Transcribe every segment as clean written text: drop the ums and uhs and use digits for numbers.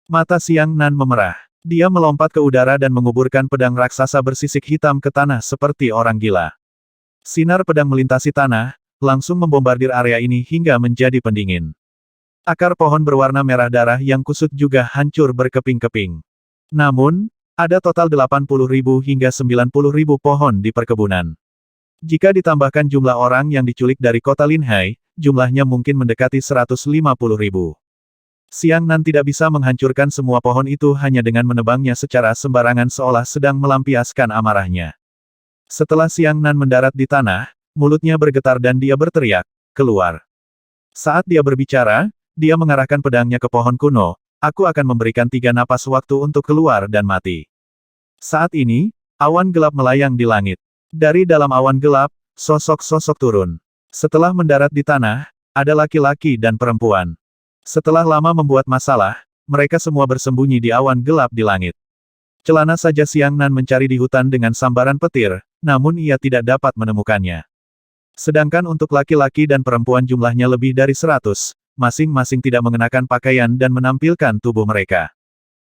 Mata Siang Nan memerah. Dia melompat ke udara dan menguburkan pedang raksasa bersisik hitam ke tanah seperti orang gila. Sinar pedang melintasi tanah, langsung membombardir area ini hingga menjadi pendingin. Akar pohon berwarna merah darah yang kusut juga hancur berkeping-keping. Namun, ada total 80.000 hingga 90.000 pohon di perkebunan. Jika ditambahkan jumlah orang yang diculik dari kota Linhai, jumlahnya mungkin mendekati 150.000. Siang Nan tidak bisa menghancurkan semua pohon itu hanya dengan menebangnya secara sembarangan seolah sedang melampiaskan amarahnya. Setelah Siang Nan mendarat di tanah, mulutnya bergetar dan dia berteriak, "Keluar!" Saat dia berbicara, dia mengarahkan pedangnya ke pohon kuno, "Aku akan memberikan 3 napas waktu untuk keluar dan mati." Saat ini, awan gelap melayang di langit. Dari dalam awan gelap, sosok-sosok turun. Setelah mendarat di tanah, ada laki-laki dan perempuan. Setelah lama membuat masalah, mereka semua bersembunyi di awan gelap di langit. Celana saja Siang Nan mencari di hutan dengan sambaran petir, namun ia tidak dapat menemukannya. Sedangkan untuk laki-laki dan perempuan jumlahnya lebih dari 100, masing-masing tidak mengenakan pakaian dan menampilkan tubuh mereka.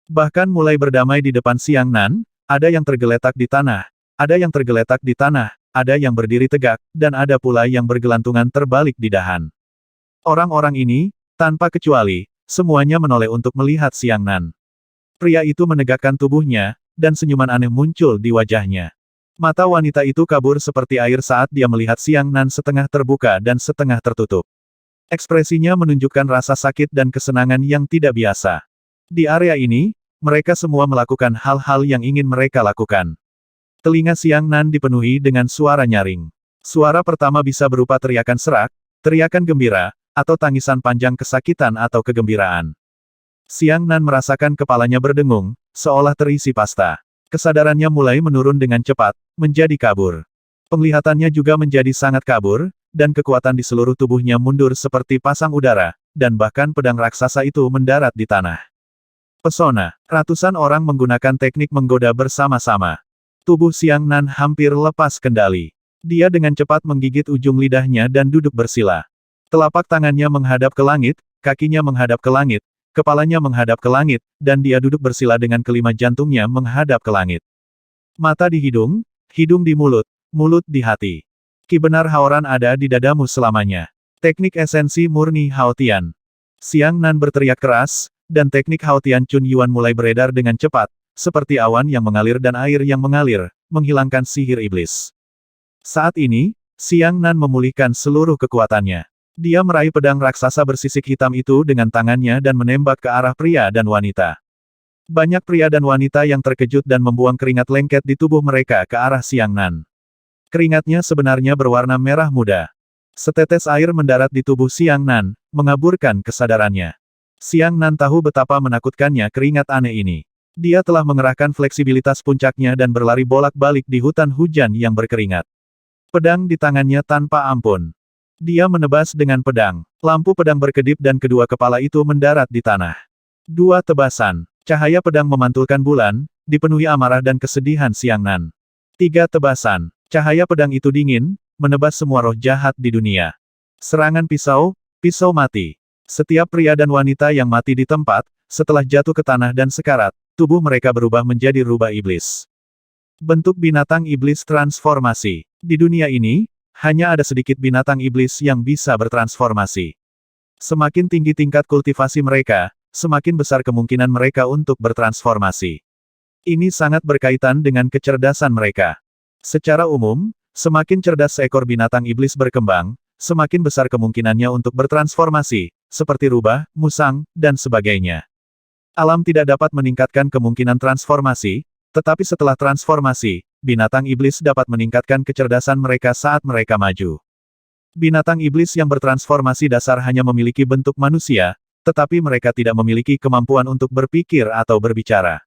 Bahkan mulai berdamai di depan Siang Nan, ada yang tergeletak di tanah, ada yang tergeletak di tanah, ada yang berdiri tegak, dan ada pula yang bergelantungan terbalik di dahan. Orang-orang ini, tanpa kecuali, semuanya menoleh untuk melihat Siang Nan. Pria itu menegakkan tubuhnya, dan senyuman aneh muncul di wajahnya. Mata wanita itu kabur seperti air saat dia melihat Siang Nan setengah terbuka dan setengah tertutup. Ekspresinya menunjukkan rasa sakit dan kesenangan yang tidak biasa. Di area ini, mereka semua melakukan hal-hal yang ingin mereka lakukan. Telinga Siang Nan dipenuhi dengan suara nyaring. Suara pertama bisa berupa teriakan serak, teriakan gembira, atau tangisan panjang kesakitan atau kegembiraan. Siang Nan merasakan kepalanya berdengung, seolah terisi pasta. Kesadarannya mulai menurun dengan cepat, menjadi kabur. Penglihatannya juga menjadi sangat kabur, dan kekuatan di seluruh tubuhnya mundur seperti pasang udara, dan bahkan pedang raksasa itu mendarat di tanah. Pesona, ratusan orang menggunakan teknik menggoda bersama-sama. Tubuh Siang Nan hampir lepas kendali. Dia dengan cepat menggigit ujung lidahnya dan duduk bersila. Telapak tangannya menghadap ke langit, kakinya menghadap ke langit, kepalanya menghadap ke langit, dan dia duduk bersila dengan kelima jantungnya menghadap ke langit. Mata di hidung, hidung di mulut, mulut di hati. Ki benar Haoran ada di dadamu selamanya. Teknik esensi murni Haotian. Siang Nan berteriak keras, dan teknik Haotian Chun Yuan mulai beredar dengan cepat, seperti awan yang mengalir dan air yang mengalir, menghilangkan sihir iblis. Saat ini, Siang Nan memulihkan seluruh kekuatannya. Dia meraih pedang raksasa bersisik hitam itu dengan tangannya dan menembak ke arah pria dan wanita. Banyak pria dan wanita yang terkejut dan membuang keringat lengket di tubuh mereka ke arah Siang Nan. Keringatnya sebenarnya berwarna merah muda. Setetes air mendarat di tubuh Siang Nan, mengaburkan kesadarannya. Siang Nan tahu betapa menakutkannya keringat aneh ini. Dia telah mengerahkan fleksibilitas puncaknya dan berlari bolak-balik di hutan hujan yang berkeringat. Pedang di tangannya tanpa ampun. Dia menebas dengan pedang. Lampu pedang berkedip dan kedua kepala itu mendarat di tanah. 2 tebasan. Cahaya pedang memantulkan bulan, dipenuhi amarah dan kesedihan Siang Nan. 3 tebasan. Cahaya pedang itu dingin, menebas semua roh jahat di dunia. Serangan pisau, pisau mati. Setiap pria dan wanita yang mati di tempat, setelah jatuh ke tanah dan sekarat, tubuh mereka berubah menjadi rubah iblis. Bentuk binatang iblis transformasi. Di dunia ini, hanya ada sedikit binatang iblis yang bisa bertransformasi. Semakin tinggi tingkat kultivasi mereka, semakin besar kemungkinan mereka untuk bertransformasi. Ini sangat berkaitan dengan kecerdasan mereka. Secara umum, semakin cerdas seekor binatang iblis berkembang, semakin besar kemungkinannya untuk bertransformasi, seperti rubah, musang, dan sebagainya. Alam tidak dapat meningkatkan kemungkinan transformasi, tetapi setelah transformasi, binatang iblis dapat meningkatkan kecerdasan mereka saat mereka maju. Binatang iblis yang bertransformasi dasar hanya memiliki bentuk manusia, tetapi mereka tidak memiliki kemampuan untuk berpikir atau berbicara.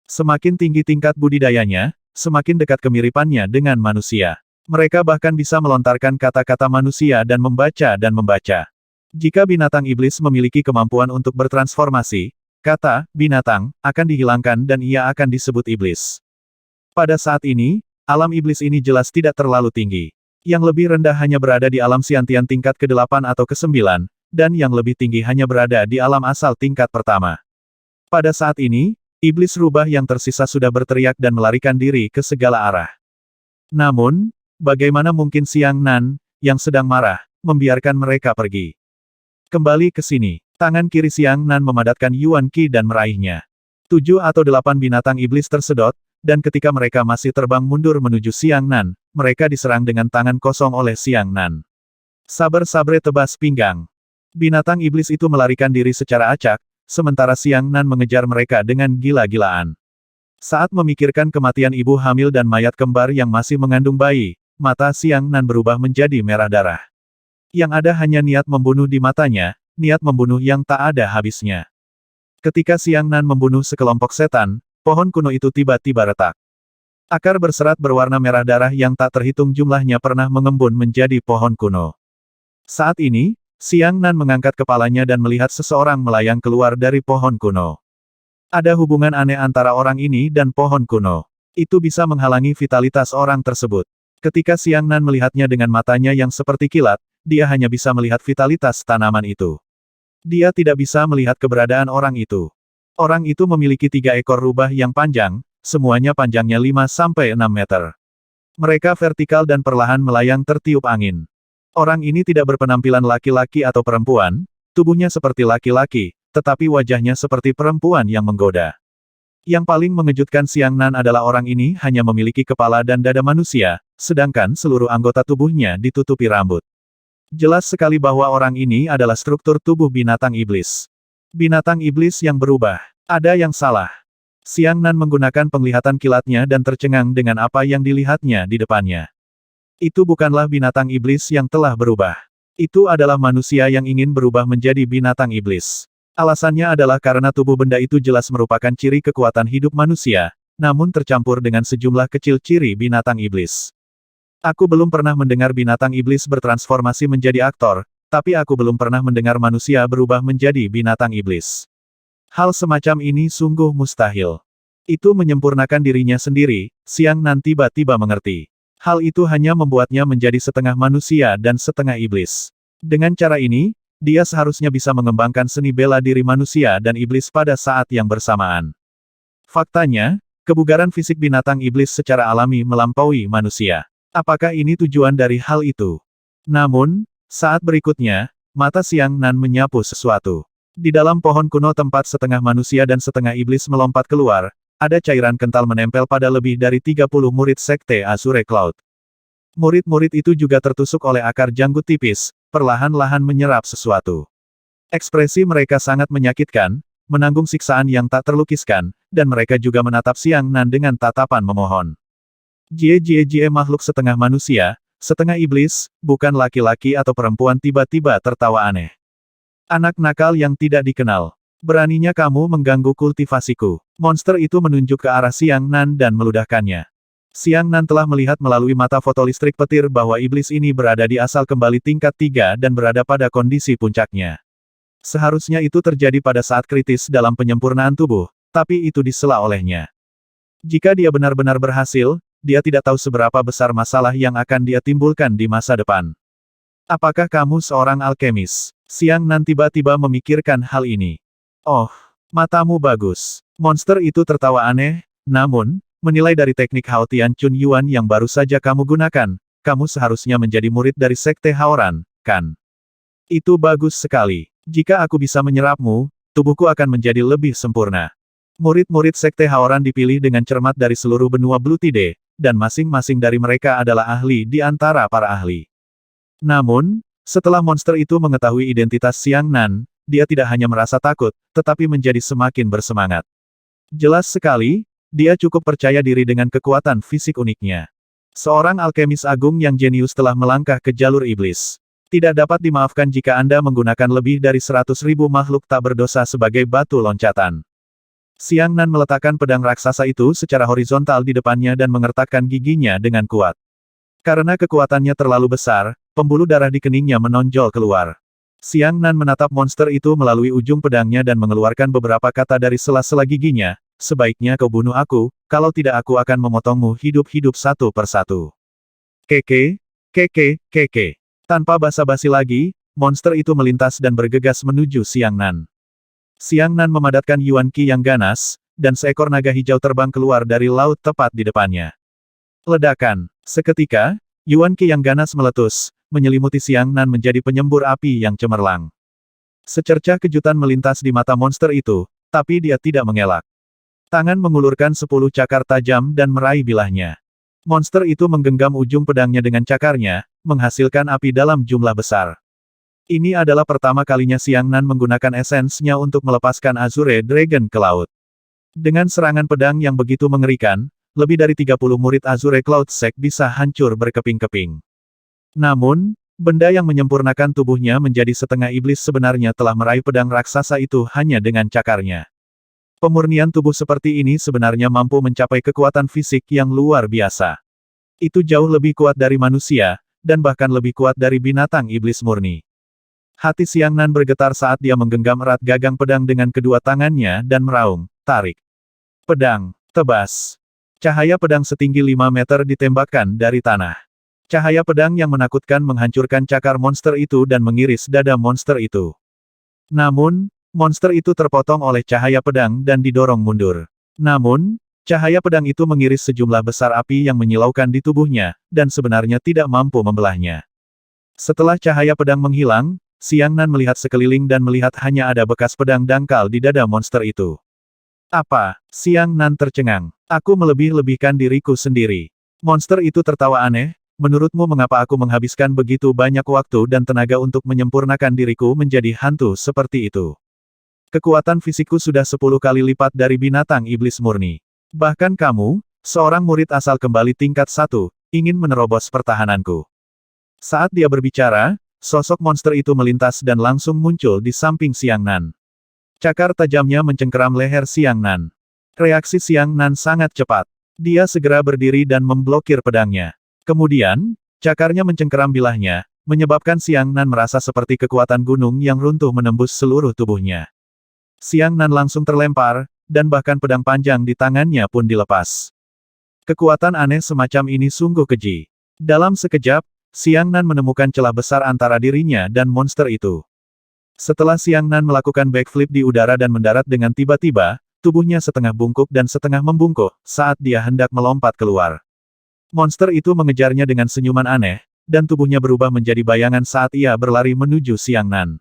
Semakin tinggi tingkat budidayanya, semakin dekat kemiripannya dengan manusia. Mereka bahkan bisa melontarkan kata-kata manusia dan membaca. Jika binatang iblis memiliki kemampuan untuk bertransformasi, kata binatang akan dihilangkan dan ia akan disebut iblis. Pada saat ini, alam iblis ini jelas tidak terlalu tinggi. Yang lebih rendah hanya berada di alam Xiantian tingkat ke-8 atau ke-9, dan yang lebih tinggi hanya berada di alam asal tingkat pertama. Pada saat ini, iblis rubah yang tersisa sudah berteriak dan melarikan diri ke segala arah. Namun, bagaimana mungkin Xiang Nan, yang sedang marah, membiarkan mereka pergi? Kembali ke sini. Tangan kiri Xiang Nan memadatkan Yuan Qi dan meraihnya. 7 atau 8 binatang iblis tersedot, dan ketika mereka masih terbang mundur menuju Xiang Nan, mereka diserang dengan tangan kosong oleh Xiang Nan. Sabre-sabre tebas pinggang. Binatang iblis itu melarikan diri secara acak, sementara Xiang Nan mengejar mereka dengan gila-gilaan. Saat memikirkan kematian ibu hamil dan mayat kembar yang masih mengandung bayi, mata Xiang Nan berubah menjadi merah darah. Yang ada hanya niat membunuh di matanya, niat membunuh yang tak ada habisnya. Ketika Xiang Nan membunuh sekelompok setan, pohon kuno itu tiba-tiba retak. Akar berserat berwarna merah darah yang tak terhitung jumlahnya pernah mengembun menjadi pohon kuno. Saat ini, Xiang Nan mengangkat kepalanya dan melihat seseorang melayang keluar dari pohon kuno. Ada hubungan aneh antara orang ini dan pohon kuno. Itu bisa menghalangi vitalitas orang tersebut. Ketika Xiang Nan melihatnya dengan matanya yang seperti kilat, dia hanya bisa melihat vitalitas tanaman itu. Dia tidak bisa melihat keberadaan orang itu. Orang itu memiliki 3 ekor rubah yang panjang, semuanya panjangnya 5-6 meter. Mereka vertikal dan perlahan melayang tertiup angin. Orang ini tidak berpenampilan laki-laki atau perempuan, tubuhnya seperti laki-laki, tetapi wajahnya seperti perempuan yang menggoda. Yang paling mengejutkan Xiang Nan adalah orang ini hanya memiliki kepala dan dada manusia, sedangkan seluruh anggota tubuhnya ditutupi rambut. Jelas sekali bahwa orang ini adalah struktur tubuh binatang iblis. Binatang iblis yang berubah. Ada yang salah. Xiang Nan menggunakan penglihatan kilatnya dan tercengang dengan apa yang dilihatnya di depannya. Itu bukanlah binatang iblis yang telah berubah. Itu adalah manusia yang ingin berubah menjadi binatang iblis. Alasannya adalah karena tubuh benda itu jelas merupakan ciri kekuatan hidup manusia, namun tercampur dengan sejumlah kecil ciri binatang iblis. Aku belum pernah mendengar binatang iblis bertransformasi menjadi aktor, tapi aku belum pernah mendengar manusia berubah menjadi binatang iblis. Hal semacam ini sungguh mustahil. Itu menyempurnakan dirinya sendiri, Xiang Nan tiba-tiba mengerti. Hal itu hanya membuatnya menjadi setengah manusia dan setengah iblis. Dengan cara ini, dia seharusnya bisa mengembangkan seni bela diri manusia dan iblis pada saat yang bersamaan. Faktanya, kebugaran fisik binatang iblis secara alami melampaui manusia. Apakah ini tujuan dari hal itu? Namun, saat berikutnya, mata Xiang Nan menyapu sesuatu. Di dalam pohon kuno tempat setengah manusia dan setengah iblis melompat keluar, ada cairan kental menempel pada lebih dari 30 murid sekte Azure Cloud. Murid-murid itu juga tertusuk oleh akar janggut tipis, perlahan-lahan menyerap sesuatu. Ekspresi mereka sangat menyakitkan, menanggung siksaan yang tak terlukiskan, dan mereka juga menatap Xiang Nan dengan tatapan memohon. Jie makhluk setengah manusia, setengah iblis, bukan laki-laki atau perempuan tiba-tiba tertawa aneh. Anak nakal yang tidak dikenal. Beraninya kamu mengganggu kultivasiku. Monster itu menunjuk ke arah Xiang Nan dan meludahkannya. Xiang Nan telah melihat melalui mata fotolistrik petir bahwa iblis ini berada di asal kembali tingkat 3 dan berada pada kondisi puncaknya. Seharusnya itu terjadi pada saat kritis dalam penyempurnaan tubuh, tapi itu disela olehnya. Jika dia benar-benar berhasil, dia tidak tahu seberapa besar masalah yang akan dia timbulkan di masa depan. Apakah kamu seorang alkemis? Xiang Nan tiba-tiba memikirkan hal ini. Oh, matamu bagus. Monster itu tertawa aneh, namun, menilai dari teknik Hao Tian Chun Yuan yang baru saja kamu gunakan, kamu seharusnya menjadi murid dari Sekte Haoran, kan? Itu bagus sekali. Jika aku bisa menyerapmu, tubuhku akan menjadi lebih sempurna. Murid-murid Sekte Haoran dipilih dengan cermat dari seluruh benua Blue Tide, dan masing-masing dari mereka adalah ahli di antara para ahli. Namun, setelah monster itu mengetahui identitas Xiang Nan, dia tidak hanya merasa takut, tetapi menjadi semakin bersemangat. Jelas sekali, dia cukup percaya diri dengan kekuatan fisik uniknya. Seorang alkemis agung yang jenius telah melangkah ke jalur iblis. Tidak dapat dimaafkan jika Anda menggunakan lebih dari 100.000 makhluk tak berdosa sebagai batu loncatan. Xiang Nan meletakkan pedang raksasa itu secara horizontal di depannya dan mengertakkan giginya dengan kuat. Karena kekuatannya terlalu besar, pembuluh darah di keningnya menonjol keluar. Xiang Nan menatap monster itu melalui ujung pedangnya dan mengeluarkan beberapa kata dari sela-sela giginya, sebaiknya kau bunuh aku, kalau tidak aku akan memotongmu hidup-hidup satu persatu. Keke. Tanpa basa-basi lagi, monster itu melintas dan bergegas menuju Xiang Nan. Siang Nan memadatkan Yuan Qi yang ganas, dan seekor naga hijau terbang keluar dari laut tepat di depannya. Ledakan. Seketika, Yuan Qi yang ganas meletus, menyelimuti Siang Nan menjadi penyembur api yang cemerlang. Secercah kejutan melintas di mata monster itu, tapi dia tidak mengelak. Tangan mengulurkan 10 cakar tajam dan meraih bilahnya. Monster itu menggenggam ujung pedangnya dengan cakarnya, menghasilkan api dalam jumlah besar. Ini adalah pertama kalinya Siang Nan menggunakan esensnya untuk melepaskan Azure Dragon ke laut. Dengan serangan pedang yang begitu mengerikan, lebih dari 30 murid Azure Cloud Sect bisa hancur berkeping-keping. Namun, benda yang menyempurnakan tubuhnya menjadi setengah iblis sebenarnya telah meraih pedang raksasa itu hanya dengan cakarnya. Pemurnian tubuh seperti ini sebenarnya mampu mencapai kekuatan fisik yang luar biasa. Itu jauh lebih kuat dari manusia, dan bahkan lebih kuat dari binatang iblis murni. Hati Siang Nan bergetar saat dia menggenggam erat gagang pedang dengan kedua tangannya dan meraung, tarik. Pedang, tebas. Cahaya pedang setinggi 5 meter ditembakkan dari tanah. Cahaya pedang yang menakutkan menghancurkan cakar monster itu dan mengiris dada monster itu. Namun, monster itu terpotong oleh cahaya pedang dan didorong mundur. Namun, cahaya pedang itu mengiris sejumlah besar api yang menyilaukan di tubuhnya, dan sebenarnya tidak mampu membelahnya. Setelah cahaya pedang menghilang, Siang Nan melihat sekeliling dan melihat hanya ada bekas pedang dangkal di dada monster itu. Apa? Siang Nan tercengang. Aku melebih-lebihkan diriku sendiri. Monster itu tertawa aneh. Menurutmu mengapa aku menghabiskan begitu banyak waktu dan tenaga untuk menyempurnakan diriku menjadi hantu seperti itu? Kekuatan fisikku sudah 10 kali lipat dari binatang iblis murni. Bahkan kamu, seorang murid asal kembali tingkat 1, ingin menerobos pertahananku. Saat dia berbicara, sosok monster itu melintas dan langsung muncul di samping Siang Nan. Cakar tajamnya mencengkeram leher Siang Nan. Reaksi Siang Nan sangat cepat. Dia segera berdiri dan memblokir pedangnya. Kemudian, cakarnya mencengkeram bilahnya, menyebabkan Siang Nan merasa seperti kekuatan gunung yang runtuh menembus seluruh tubuhnya. Siang Nan langsung terlempar, dan bahkan pedang panjang di tangannya pun dilepas. Kekuatan aneh semacam ini sungguh keji. Dalam sekejap, Siang Nan menemukan celah besar antara dirinya dan monster itu. Setelah Siang Nan melakukan backflip di udara dan mendarat dengan tiba-tiba, tubuhnya setengah bungkuk dan setengah membungkuk, saat dia hendak melompat keluar. Monster itu mengejarnya dengan senyuman aneh, dan tubuhnya berubah menjadi bayangan saat ia berlari menuju Siang Nan.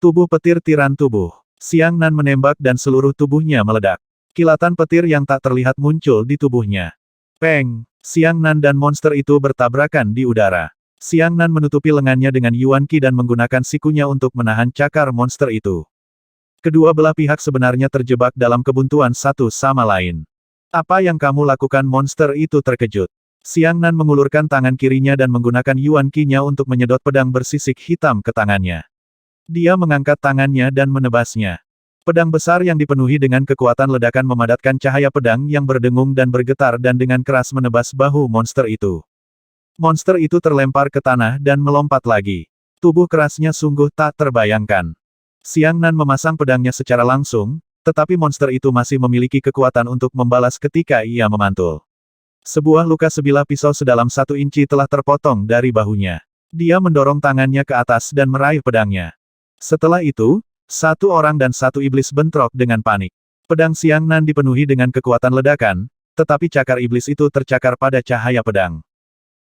Tubuh petir tiran tubuh. Siang Nan menembak dan seluruh tubuhnya meledak. Kilatan petir yang tak terlihat muncul di tubuhnya. Peng! Siang Nan dan monster itu bertabrakan di udara. Siang Nan menutupi lengannya dengan Yuan Qi dan menggunakan sikunya untuk menahan cakar monster itu. Kedua belah pihak sebenarnya terjebak dalam kebuntuan satu sama lain. Apa yang kamu lakukan? Monster itu terkejut. Siang Nan mengulurkan tangan kirinya dan menggunakan Yuan Qi-nya untuk menyedot pedang bersisik hitam ke tangannya. Dia mengangkat tangannya dan menebasnya. Pedang besar yang dipenuhi dengan kekuatan ledakan memadatkan cahaya pedang yang berdengung dan bergetar dan dengan keras menebas bahu monster itu. Monster itu terlempar ke tanah dan melompat lagi. Tubuh kerasnya sungguh tak terbayangkan. Siang Nan memasang pedangnya secara langsung, tetapi monster itu masih memiliki kekuatan untuk membalas ketika ia memantul. Sebuah luka sebilah pisau sedalam 1 inci telah terpotong dari bahunya. Dia mendorong tangannya ke atas dan meraih pedangnya. Setelah itu, 1 orang dan 1 iblis bentrok dengan panik. Pedang Siang Nan dipenuhi dengan kekuatan ledakan, tetapi cakar iblis itu tercakar pada cahaya pedang.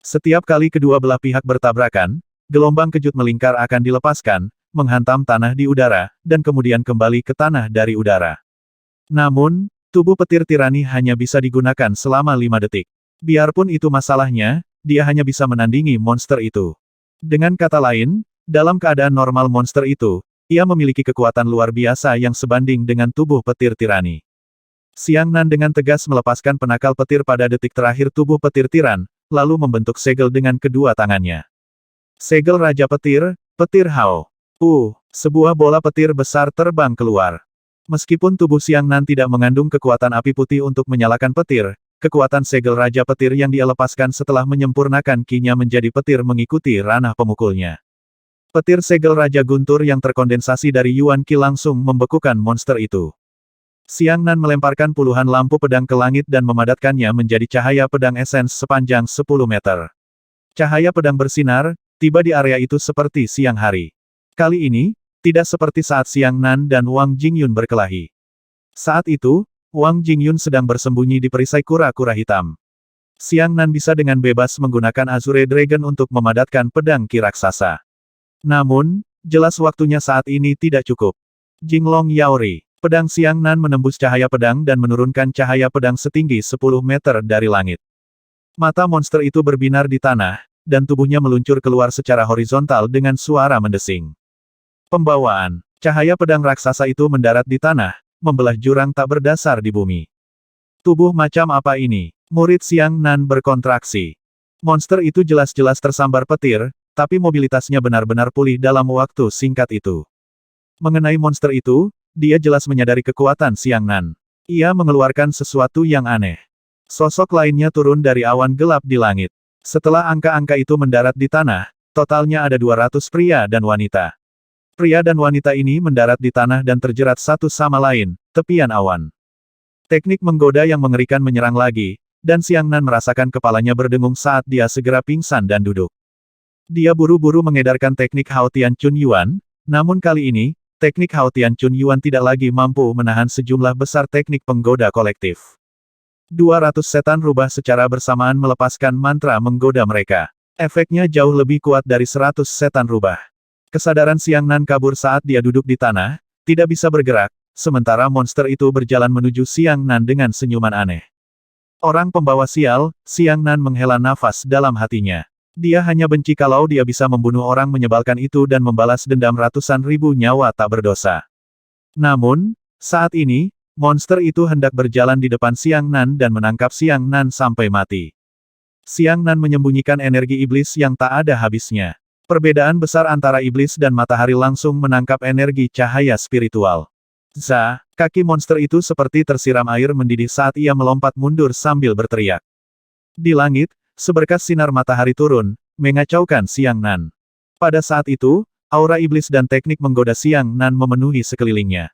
Setiap kali kedua belah pihak bertabrakan, gelombang kejut melingkar akan dilepaskan, menghantam tanah di udara, dan kemudian kembali ke tanah dari udara. Namun, tubuh petir tirani hanya bisa digunakan selama 5 detik. Biarpun itu masalahnya, dia hanya bisa menandingi monster itu. Dengan kata lain, dalam keadaan normal monster itu, ia memiliki kekuatan luar biasa yang sebanding dengan tubuh petir tirani. Siang Nan dengan tegas melepaskan penakal petir pada detik terakhir tubuh petir tiran, lalu membentuk segel dengan kedua tangannya. Segel Raja Petir, Petir Hao. Sebuah bola petir besar terbang keluar. Meskipun tubuh Siang Nan tidak mengandung kekuatan api putih untuk menyalakan petir, kekuatan segel Raja Petir yang dia lepaskan setelah menyempurnakan Qi-nya menjadi petir mengikuti ranah pemukulnya. Petir segel Raja Guntur yang terkondensasi dari Yuan Qi langsung membekukan monster itu. Siang Nan melemparkan puluhan lampu pedang ke langit dan memadatkannya menjadi cahaya pedang esens sepanjang 10 meter. Cahaya pedang bersinar, tiba di area itu seperti siang hari. Kali ini, Tidak seperti saat Xiang Nan dan Wang Jingyun berkelahi. Saat itu, Wang Jingyun sedang bersembunyi di perisai kura-kura hitam. Xiang Nan bisa dengan bebas menggunakan Azure Dragon untuk memadatkan pedang ki raksasa. Namun, jelas waktunya saat ini tidak cukup. Jinglong Yaori. Pedang Xiang Nan menembus cahaya pedang dan menurunkan cahaya pedang setinggi 10 meter dari langit. Mata monster itu berbinar di tanah, dan tubuhnya meluncur keluar secara horizontal dengan suara mendesing. Pembawaan. Cahaya pedang raksasa itu mendarat di tanah, membelah jurang tak berdasar di bumi. Tubuh macam apa ini? Murid Xiang Nan berkontraksi. Monster itu jelas-jelas tersambar petir, tapi mobilitasnya benar-benar pulih dalam waktu singkat itu. Mengenai monster itu, dia jelas menyadari kekuatan Xiang Nan. Ia mengeluarkan sesuatu yang aneh. Sosok lainnya turun dari awan gelap di langit. Setelah angka-angka itu mendarat di tanah, totalnya ada 200 pria dan wanita. Pria dan wanita ini mendarat di tanah dan terjerat satu sama lain, tepian awan. Teknik menggoda yang mengerikan menyerang lagi, dan Xiang Nan merasakan kepalanya berdengung saat dia segera pingsan dan duduk. Dia buru-buru mengedarkan teknik Hao Tian Chun Yuan, namun kali ini, teknik Hao Tian Chun Yuan tidak lagi mampu menahan sejumlah besar teknik penggoda kolektif. 200 setan rubah secara bersamaan melepaskan mantra menggoda mereka. Efeknya jauh lebih kuat dari 100 setan rubah. Kesadaran Xiang Nan kabur saat dia duduk di tanah, tidak bisa bergerak, sementara monster itu berjalan menuju Xiang Nan dengan senyuman aneh. Orang pembawa sial, Xiang Nan menghela nafas dalam hatinya. Dia hanya benci kalau dia bisa membunuh orang menyebalkan itu dan membalas dendam ratusan ribu nyawa tak berdosa. Namun, saat ini, monster itu hendak berjalan di depan Xiang Nan dan menangkap Xiang Nan sampai mati. Xiang Nan menyembunyikan energi iblis yang tak ada habisnya. Perbedaan besar antara iblis dan matahari langsung menangkap energi cahaya spiritual. Kaki monster itu seperti tersiram air mendidih saat ia melompat mundur sambil berteriak. Di langit, seberkas sinar matahari turun, mengacaukan Xiang Nan. Pada saat itu, aura iblis dan teknik menggoda Xiang Nan memenuhi sekelilingnya.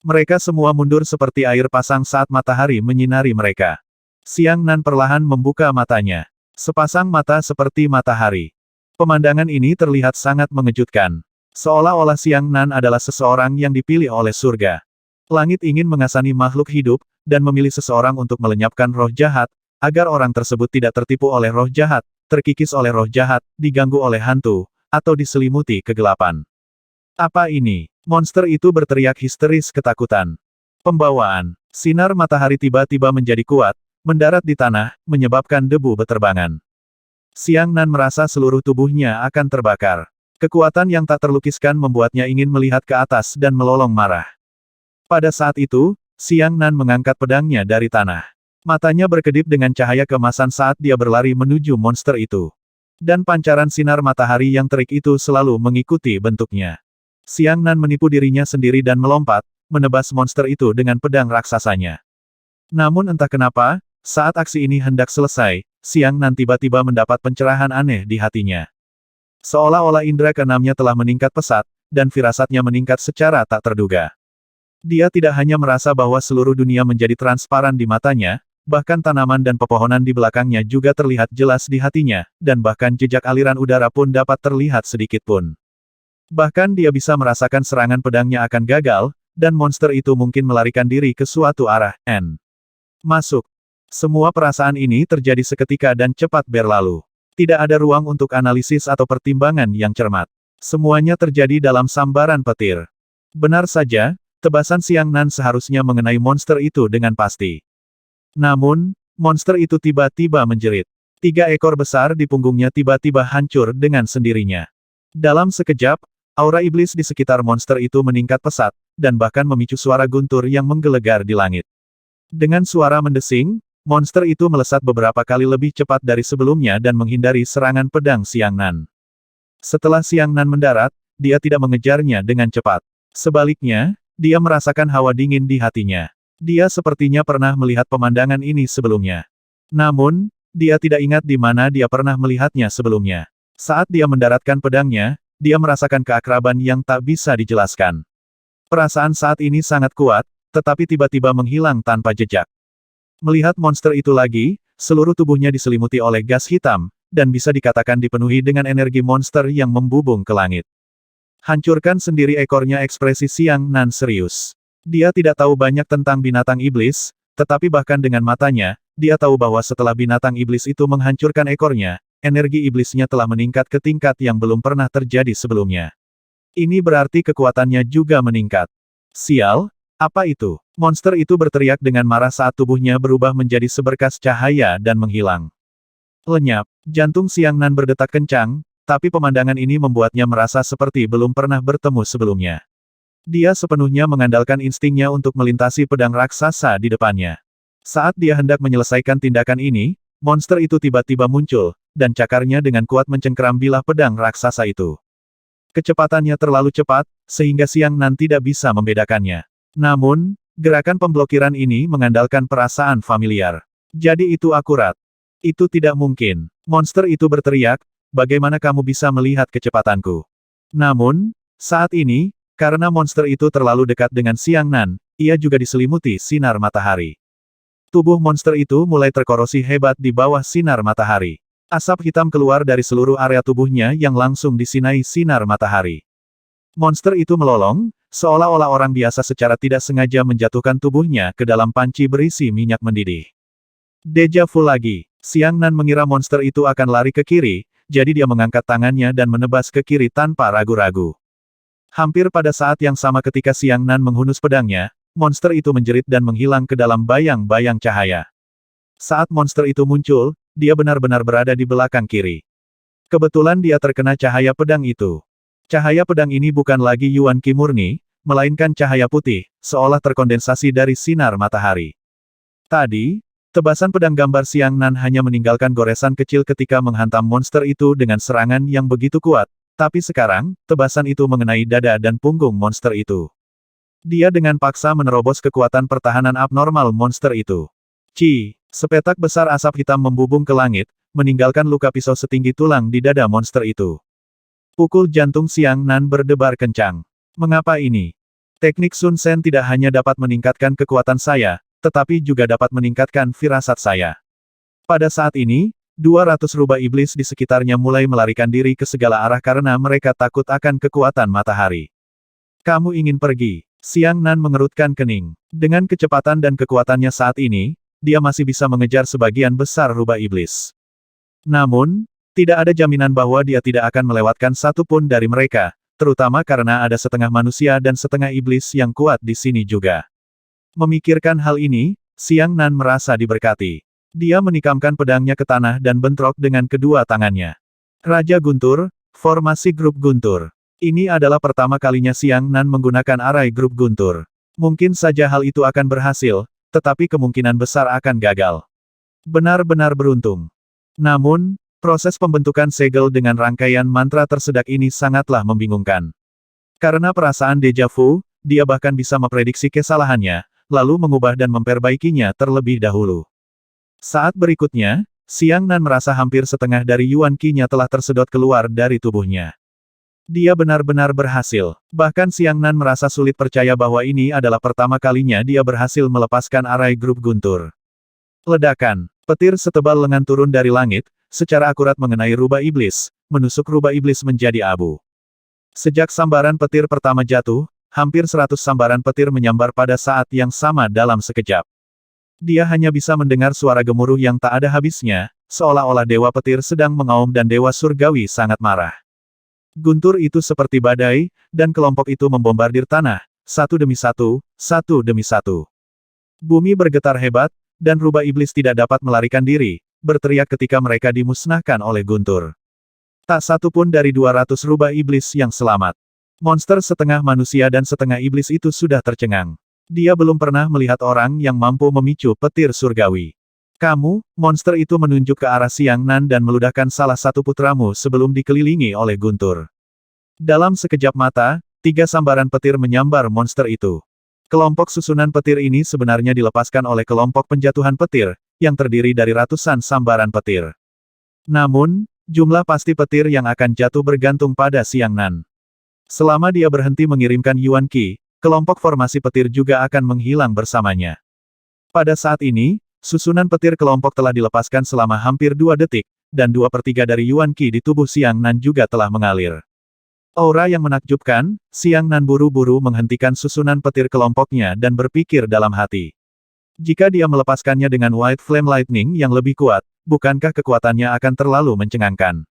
Mereka semua mundur seperti air pasang saat matahari menyinari mereka. Xiang Nan perlahan membuka matanya. Sepasang mata seperti matahari. Pemandangan ini terlihat sangat mengejutkan. Seolah-olah Xiang Nan adalah seseorang yang dipilih oleh surga. Langit ingin mengasani makhluk hidup, dan memilih seseorang untuk melenyapkan roh jahat, agar orang tersebut tidak tertipu oleh roh jahat, terkikis oleh roh jahat, diganggu oleh hantu, atau diselimuti kegelapan. Apa ini? Monster itu berteriak histeris ketakutan. Pembawaan. Sinar matahari tiba-tiba menjadi kuat, mendarat di tanah, menyebabkan debu beterbangan. Xiang Nan merasa seluruh tubuhnya akan terbakar. Kekuatan yang tak terlukiskan membuatnya ingin melihat ke atas dan melolong marah. Pada saat itu, Xiang Nan mengangkat pedangnya dari tanah. Matanya berkedip dengan cahaya keemasan saat dia berlari menuju monster itu. Dan pancaran sinar matahari yang terik itu selalu mengikuti bentuknya. Xiang Nan menipu dirinya sendiri dan melompat, menebas monster itu dengan pedang raksasanya. Namun entah kenapa, saat aksi ini hendak selesai, Xiang Nan tiba-tiba mendapat pencerahan aneh di hatinya. Seolah-olah indera keenamnya telah meningkat pesat, dan firasatnya meningkat secara tak terduga. Dia tidak hanya merasa bahwa seluruh dunia menjadi transparan di matanya, bahkan tanaman dan pepohonan di belakangnya juga terlihat jelas di hatinya, dan bahkan jejak aliran udara pun dapat terlihat sedikit pun. Bahkan dia bisa merasakan serangan pedangnya akan gagal, dan monster itu mungkin melarikan diri ke suatu arah. Masuk. Semua perasaan ini terjadi seketika dan cepat berlalu. Tidak ada ruang untuk analisis atau pertimbangan yang cermat. Semuanya terjadi dalam sambaran petir. Benar saja, tebasan Xiang Nan seharusnya mengenai monster itu dengan pasti. Namun, monster itu tiba-tiba menjerit. 3 ekor besar di punggungnya tiba-tiba hancur dengan sendirinya. Dalam sekejap, aura iblis di sekitar monster itu meningkat pesat, dan bahkan memicu suara guntur yang menggelegar di langit. Dengan suara mendesing, monster itu melesat beberapa kali lebih cepat dari sebelumnya dan menghindari serangan pedang Xiang Nan. Setelah Xiang Nan mendarat, dia tidak mengejarnya dengan cepat. Sebaliknya, dia merasakan hawa dingin di hatinya. Dia sepertinya pernah melihat pemandangan ini sebelumnya. Namun, dia tidak ingat di mana dia pernah melihatnya sebelumnya. Saat dia mendaratkan pedangnya, dia merasakan keakraban yang tak bisa dijelaskan. Perasaan saat ini sangat kuat, tetapi tiba-tiba menghilang tanpa jejak. Melihat monster itu lagi, seluruh tubuhnya diselimuti oleh gas hitam, dan bisa dikatakan dipenuhi dengan energi monster yang membubung ke langit. Hancurkan sendiri ekornya. Ekspresi Xiang Nan serius. Dia tidak tahu banyak tentang binatang iblis, tetapi bahkan dengan matanya, dia tahu bahwa setelah binatang iblis itu menghancurkan ekornya, energi iblisnya telah meningkat ke tingkat yang belum pernah terjadi sebelumnya. Ini berarti kekuatannya juga meningkat. Sial, apa itu? Monster itu berteriak dengan marah saat tubuhnya berubah menjadi seberkas cahaya dan menghilang. Lenyap, jantung Xiang Nan berdetak kencang, tapi pemandangan ini membuatnya merasa seperti belum pernah bertemu sebelumnya. Dia sepenuhnya mengandalkan instingnya untuk melintasi pedang raksasa di depannya. Saat dia hendak menyelesaikan tindakan ini, monster itu tiba-tiba muncul, dan cakarnya dengan kuat mencengkeram bilah pedang raksasa itu. Kecepatannya terlalu cepat, sehingga Xiang Nan tidak bisa membedakannya. Namun, gerakan pemblokiran ini mengandalkan perasaan familiar. Jadi itu akurat. Itu tidak mungkin. Monster itu berteriak, bagaimana kamu bisa melihat kecepatanku? Namun, saat ini, karena monster itu terlalu dekat dengan Xiang Nan, ia juga diselimuti sinar matahari. Tubuh monster itu mulai terkorosi hebat di bawah sinar matahari. Asap hitam keluar dari seluruh area tubuhnya yang langsung disinai sinar matahari. Monster itu melolong, seolah-olah orang biasa secara tidak sengaja menjatuhkan tubuhnya ke dalam panci berisi minyak mendidih. Deja vu lagi. Xiang Nan mengira monster itu akan lari ke kiri, jadi dia mengangkat tangannya dan menebas ke kiri tanpa ragu-ragu. Hampir pada saat yang sama ketika Xiang Nan menghunus pedangnya, monster itu menjerit dan menghilang ke dalam bayang-bayang cahaya. Saat monster itu muncul, dia benar-benar berada di belakang kiri. Kebetulan dia terkena cahaya pedang itu. Cahaya pedang ini bukan lagi Yuan Qi murni, melainkan cahaya putih, seolah terkondensasi dari sinar matahari. Tadi, tebasan pedang gambar Xiang Nan hanya meninggalkan goresan kecil ketika menghantam monster itu dengan serangan yang begitu kuat, tapi sekarang, tebasan itu mengenai dada dan punggung monster itu. Dia dengan paksa menerobos kekuatan pertahanan abnormal monster itu. Sepetak besar asap hitam membubung ke langit, meninggalkan luka pisau setinggi tulang di dada monster itu. Pukul jantung Xiang Nan berdebar kencang. Mengapa ini? Teknik Sun Sen tidak hanya dapat meningkatkan kekuatan saya, tetapi juga dapat meningkatkan firasat saya. Pada saat ini, 200 rubah iblis di sekitarnya mulai melarikan diri ke segala arah karena mereka takut akan kekuatan matahari. Kamu ingin pergi? Xiang Nan mengerutkan kening. Dengan kecepatan dan kekuatannya saat ini, dia masih bisa mengejar sebagian besar rubah iblis. Namun, tidak ada jaminan bahwa dia tidak akan melewatkan satu pun dari mereka, terutama karena ada setengah manusia dan setengah iblis yang kuat di sini juga. Memikirkan hal ini, Xiang Nan merasa diberkati. Dia menikamkan pedangnya ke tanah dan bentrok dengan kedua tangannya. Raja Guntur, formasi grup Guntur. Ini adalah pertama kalinya Xiang Nan menggunakan arai grup Guntur. Mungkin saja hal itu akan berhasil, tetapi kemungkinan besar akan gagal. Benar-benar beruntung. Namun, proses pembentukan segel dengan rangkaian mantra tersedak ini sangatlah membingungkan. Karena perasaan deja vu, dia bahkan bisa memprediksi kesalahannya, lalu mengubah dan memperbaikinya terlebih dahulu. Saat berikutnya, Xiang Nan merasa hampir setengah dari Yuan Qi-nya telah tersedot keluar dari tubuhnya. Dia benar-benar berhasil. Bahkan Xiang Nan merasa sulit percaya bahwa ini adalah pertama kalinya dia berhasil melepaskan arai grup Guntur. Ledakan. Petir setebal lengan turun dari langit, secara akurat mengenai rubah iblis, menusuk rubah iblis menjadi abu. Sejak sambaran petir pertama jatuh, hampir 100 sambaran petir menyambar pada saat yang sama dalam sekejap. Dia hanya bisa mendengar suara gemuruh yang tak ada habisnya, seolah-olah dewa petir sedang mengaum dan dewa surgawi sangat marah. Guntur itu seperti badai, dan kelompok itu membombardir tanah, satu demi satu, satu demi satu. Bumi bergetar hebat, dan rubah iblis tidak dapat melarikan diri, berteriak ketika mereka dimusnahkan oleh Guntur. Tak satu pun dari 200 rubah iblis yang selamat. Monster setengah manusia dan setengah iblis itu sudah tercengang. Dia belum pernah melihat orang yang mampu memicu petir surgawi. Kamu, monster itu menunjuk ke arah Xiang Nan dan meludahkan salah satu putramu sebelum dikelilingi oleh Guntur. Dalam sekejap mata, 3 sambaran petir menyambar monster itu. Kelompok susunan petir ini sebenarnya dilepaskan oleh kelompok penjatuhan petir, yang terdiri dari ratusan sambaran petir. Namun, jumlah pasti petir yang akan jatuh bergantung pada Xiang Nan. Selama dia berhenti mengirimkan Yuan Qi, kelompok formasi petir juga akan menghilang bersamanya. Pada saat ini, susunan petir kelompok telah dilepaskan selama hampir 2 detik, dan 2/3 dari Yuan Qi di tubuh Xiang Nan juga telah mengalir. Aura yang menakjubkan, Xiang Nan buru-buru menghentikan susunan petir kelompoknya dan berpikir dalam hati. Jika dia melepaskannya dengan White Flame Lightning yang lebih kuat, bukankah kekuatannya akan terlalu mencengangkan?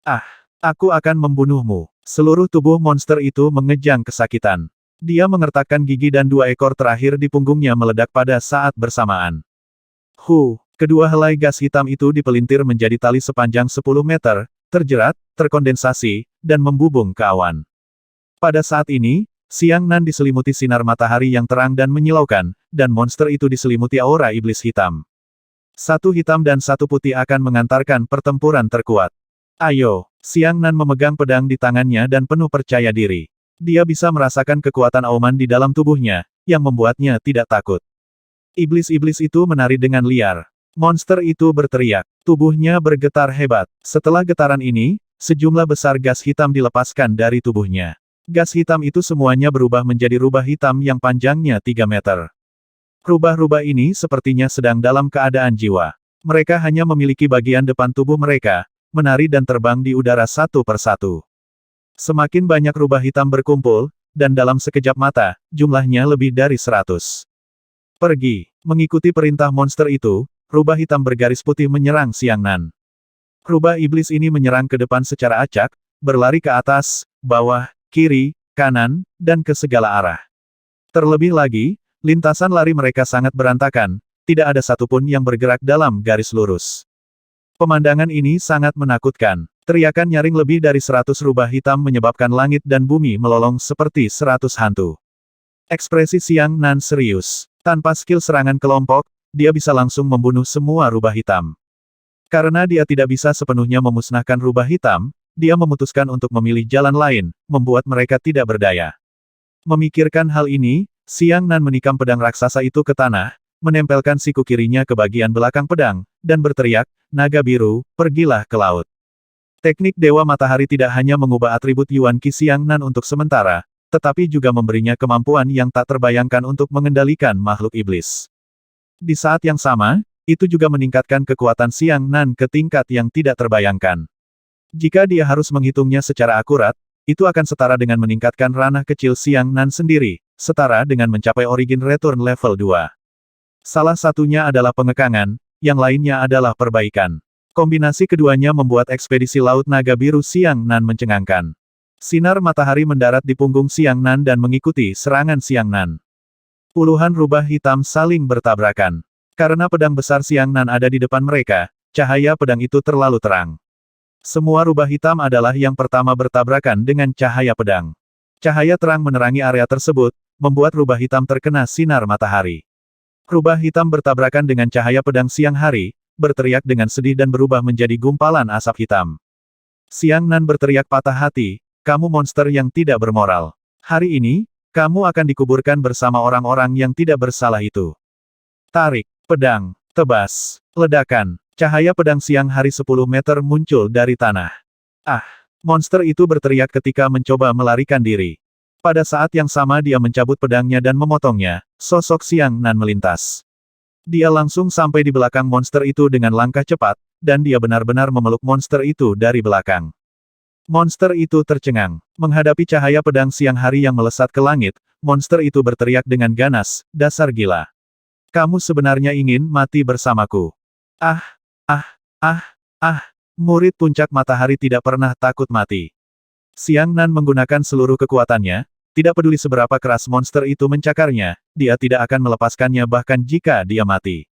Ah, aku akan membunuhmu. Seluruh tubuh monster itu mengejang kesakitan. Dia mengertakkan gigi dan dua ekor terakhir di punggungnya meledak pada saat bersamaan. Kedua helai gas hitam itu dipelintir menjadi tali sepanjang 10 meter, terjerat, terkondensasi, dan membubung ke awan. Pada saat ini, Xiang Nan diselimuti sinar matahari yang terang dan menyilaukan, dan monster itu diselimuti aura iblis hitam. Satu hitam dan satu putih akan mengantarkan pertempuran terkuat. Ayo, Xiang Nan memegang pedang di tangannya dan penuh percaya diri. Dia bisa merasakan kekuatan auman di dalam tubuhnya, yang membuatnya tidak takut. Iblis-iblis itu menari dengan liar. Monster itu berteriak. Tubuhnya bergetar hebat. Setelah getaran ini, sejumlah besar gas hitam dilepaskan dari tubuhnya. Gas hitam itu semuanya berubah menjadi rubah hitam yang panjangnya 3 meter. Rubah-rubah ini sepertinya sedang dalam keadaan jiwa. Mereka hanya memiliki bagian depan tubuh mereka, menari dan terbang di udara satu persatu. Semakin banyak rubah hitam berkumpul, dan dalam sekejap mata, jumlahnya lebih dari 100. Pergi. Mengikuti perintah monster itu, rubah hitam bergaris putih menyerang Xiang Nan. Rubah iblis ini menyerang ke depan secara acak, berlari ke atas, bawah, kiri, kanan, dan ke segala arah. Terlebih lagi, lintasan lari mereka sangat berantakan, tidak ada satupun yang bergerak dalam garis lurus. Pemandangan ini sangat menakutkan. Teriakan nyaring lebih dari 100 rubah hitam menyebabkan langit dan bumi melolong seperti 100 hantu. Ekspresi Xiang Nan serius. Tanpa skill serangan kelompok, dia bisa langsung membunuh semua rubah hitam. Karena dia tidak bisa sepenuhnya memusnahkan rubah hitam, dia memutuskan untuk memilih jalan lain, membuat mereka tidak berdaya. Memikirkan hal ini, Xiang Nan menikam pedang raksasa itu ke tanah, menempelkan siku kirinya ke bagian belakang pedang, dan berteriak, "Naga biru, pergilah ke laut." Teknik Dewa Matahari tidak hanya mengubah atribut Yuan Qi Xiang Nan untuk sementara, tetapi juga memberinya kemampuan yang tak terbayangkan untuk mengendalikan makhluk iblis. Di saat yang sama, itu juga meningkatkan kekuatan Xiang Nan ke tingkat yang tidak terbayangkan. Jika dia harus menghitungnya secara akurat, itu akan setara dengan meningkatkan ranah kecil Xiang Nan sendiri, setara dengan mencapai Origin Return level 2. Salah satunya adalah pengekangan, yang lainnya adalah perbaikan. Kombinasi keduanya membuat ekspedisi Laut Naga Biru Xiang Nan mencengangkan. Sinar matahari mendarat di punggung Xiang Nan dan mengikuti serangan Xiang Nan. Puluhan rubah hitam saling bertabrakan. Karena pedang besar Xiang Nan ada di depan mereka, cahaya pedang itu terlalu terang. Semua rubah hitam adalah yang pertama bertabrakan dengan cahaya pedang. Cahaya terang menerangi area tersebut, membuat rubah hitam terkena sinar matahari. Rubah hitam bertabrakan dengan cahaya pedang siang hari, berteriak dengan sedih dan berubah menjadi gumpalan asap hitam. Xiang Nan berteriak patah hati, "Kamu monster yang tidak bermoral. Hari ini, kamu akan dikuburkan bersama orang-orang yang tidak bersalah itu." Tarik, pedang, tebas, ledakan, cahaya pedang siang hari 10 meter muncul dari tanah. Ah! Monster itu berteriak ketika mencoba melarikan diri. Pada saat yang sama dia mencabut pedangnya dan memotongnya, sosok Xiang Nan melintas. Dia langsung sampai di belakang monster itu dengan langkah cepat, dan dia benar-benar memeluk monster itu dari belakang. Monster itu tercengang. Menghadapi cahaya pedang siang hari yang melesat ke langit, monster itu berteriak dengan ganas, "Dasar gila. Kamu sebenarnya ingin mati bersamaku." Ah, ah, ah, ah. Murid puncak matahari tidak pernah takut mati. Xiang Nan menggunakan seluruh kekuatannya, tidak peduli seberapa keras monster itu mencakarnya, dia tidak akan melepaskannya bahkan jika dia mati.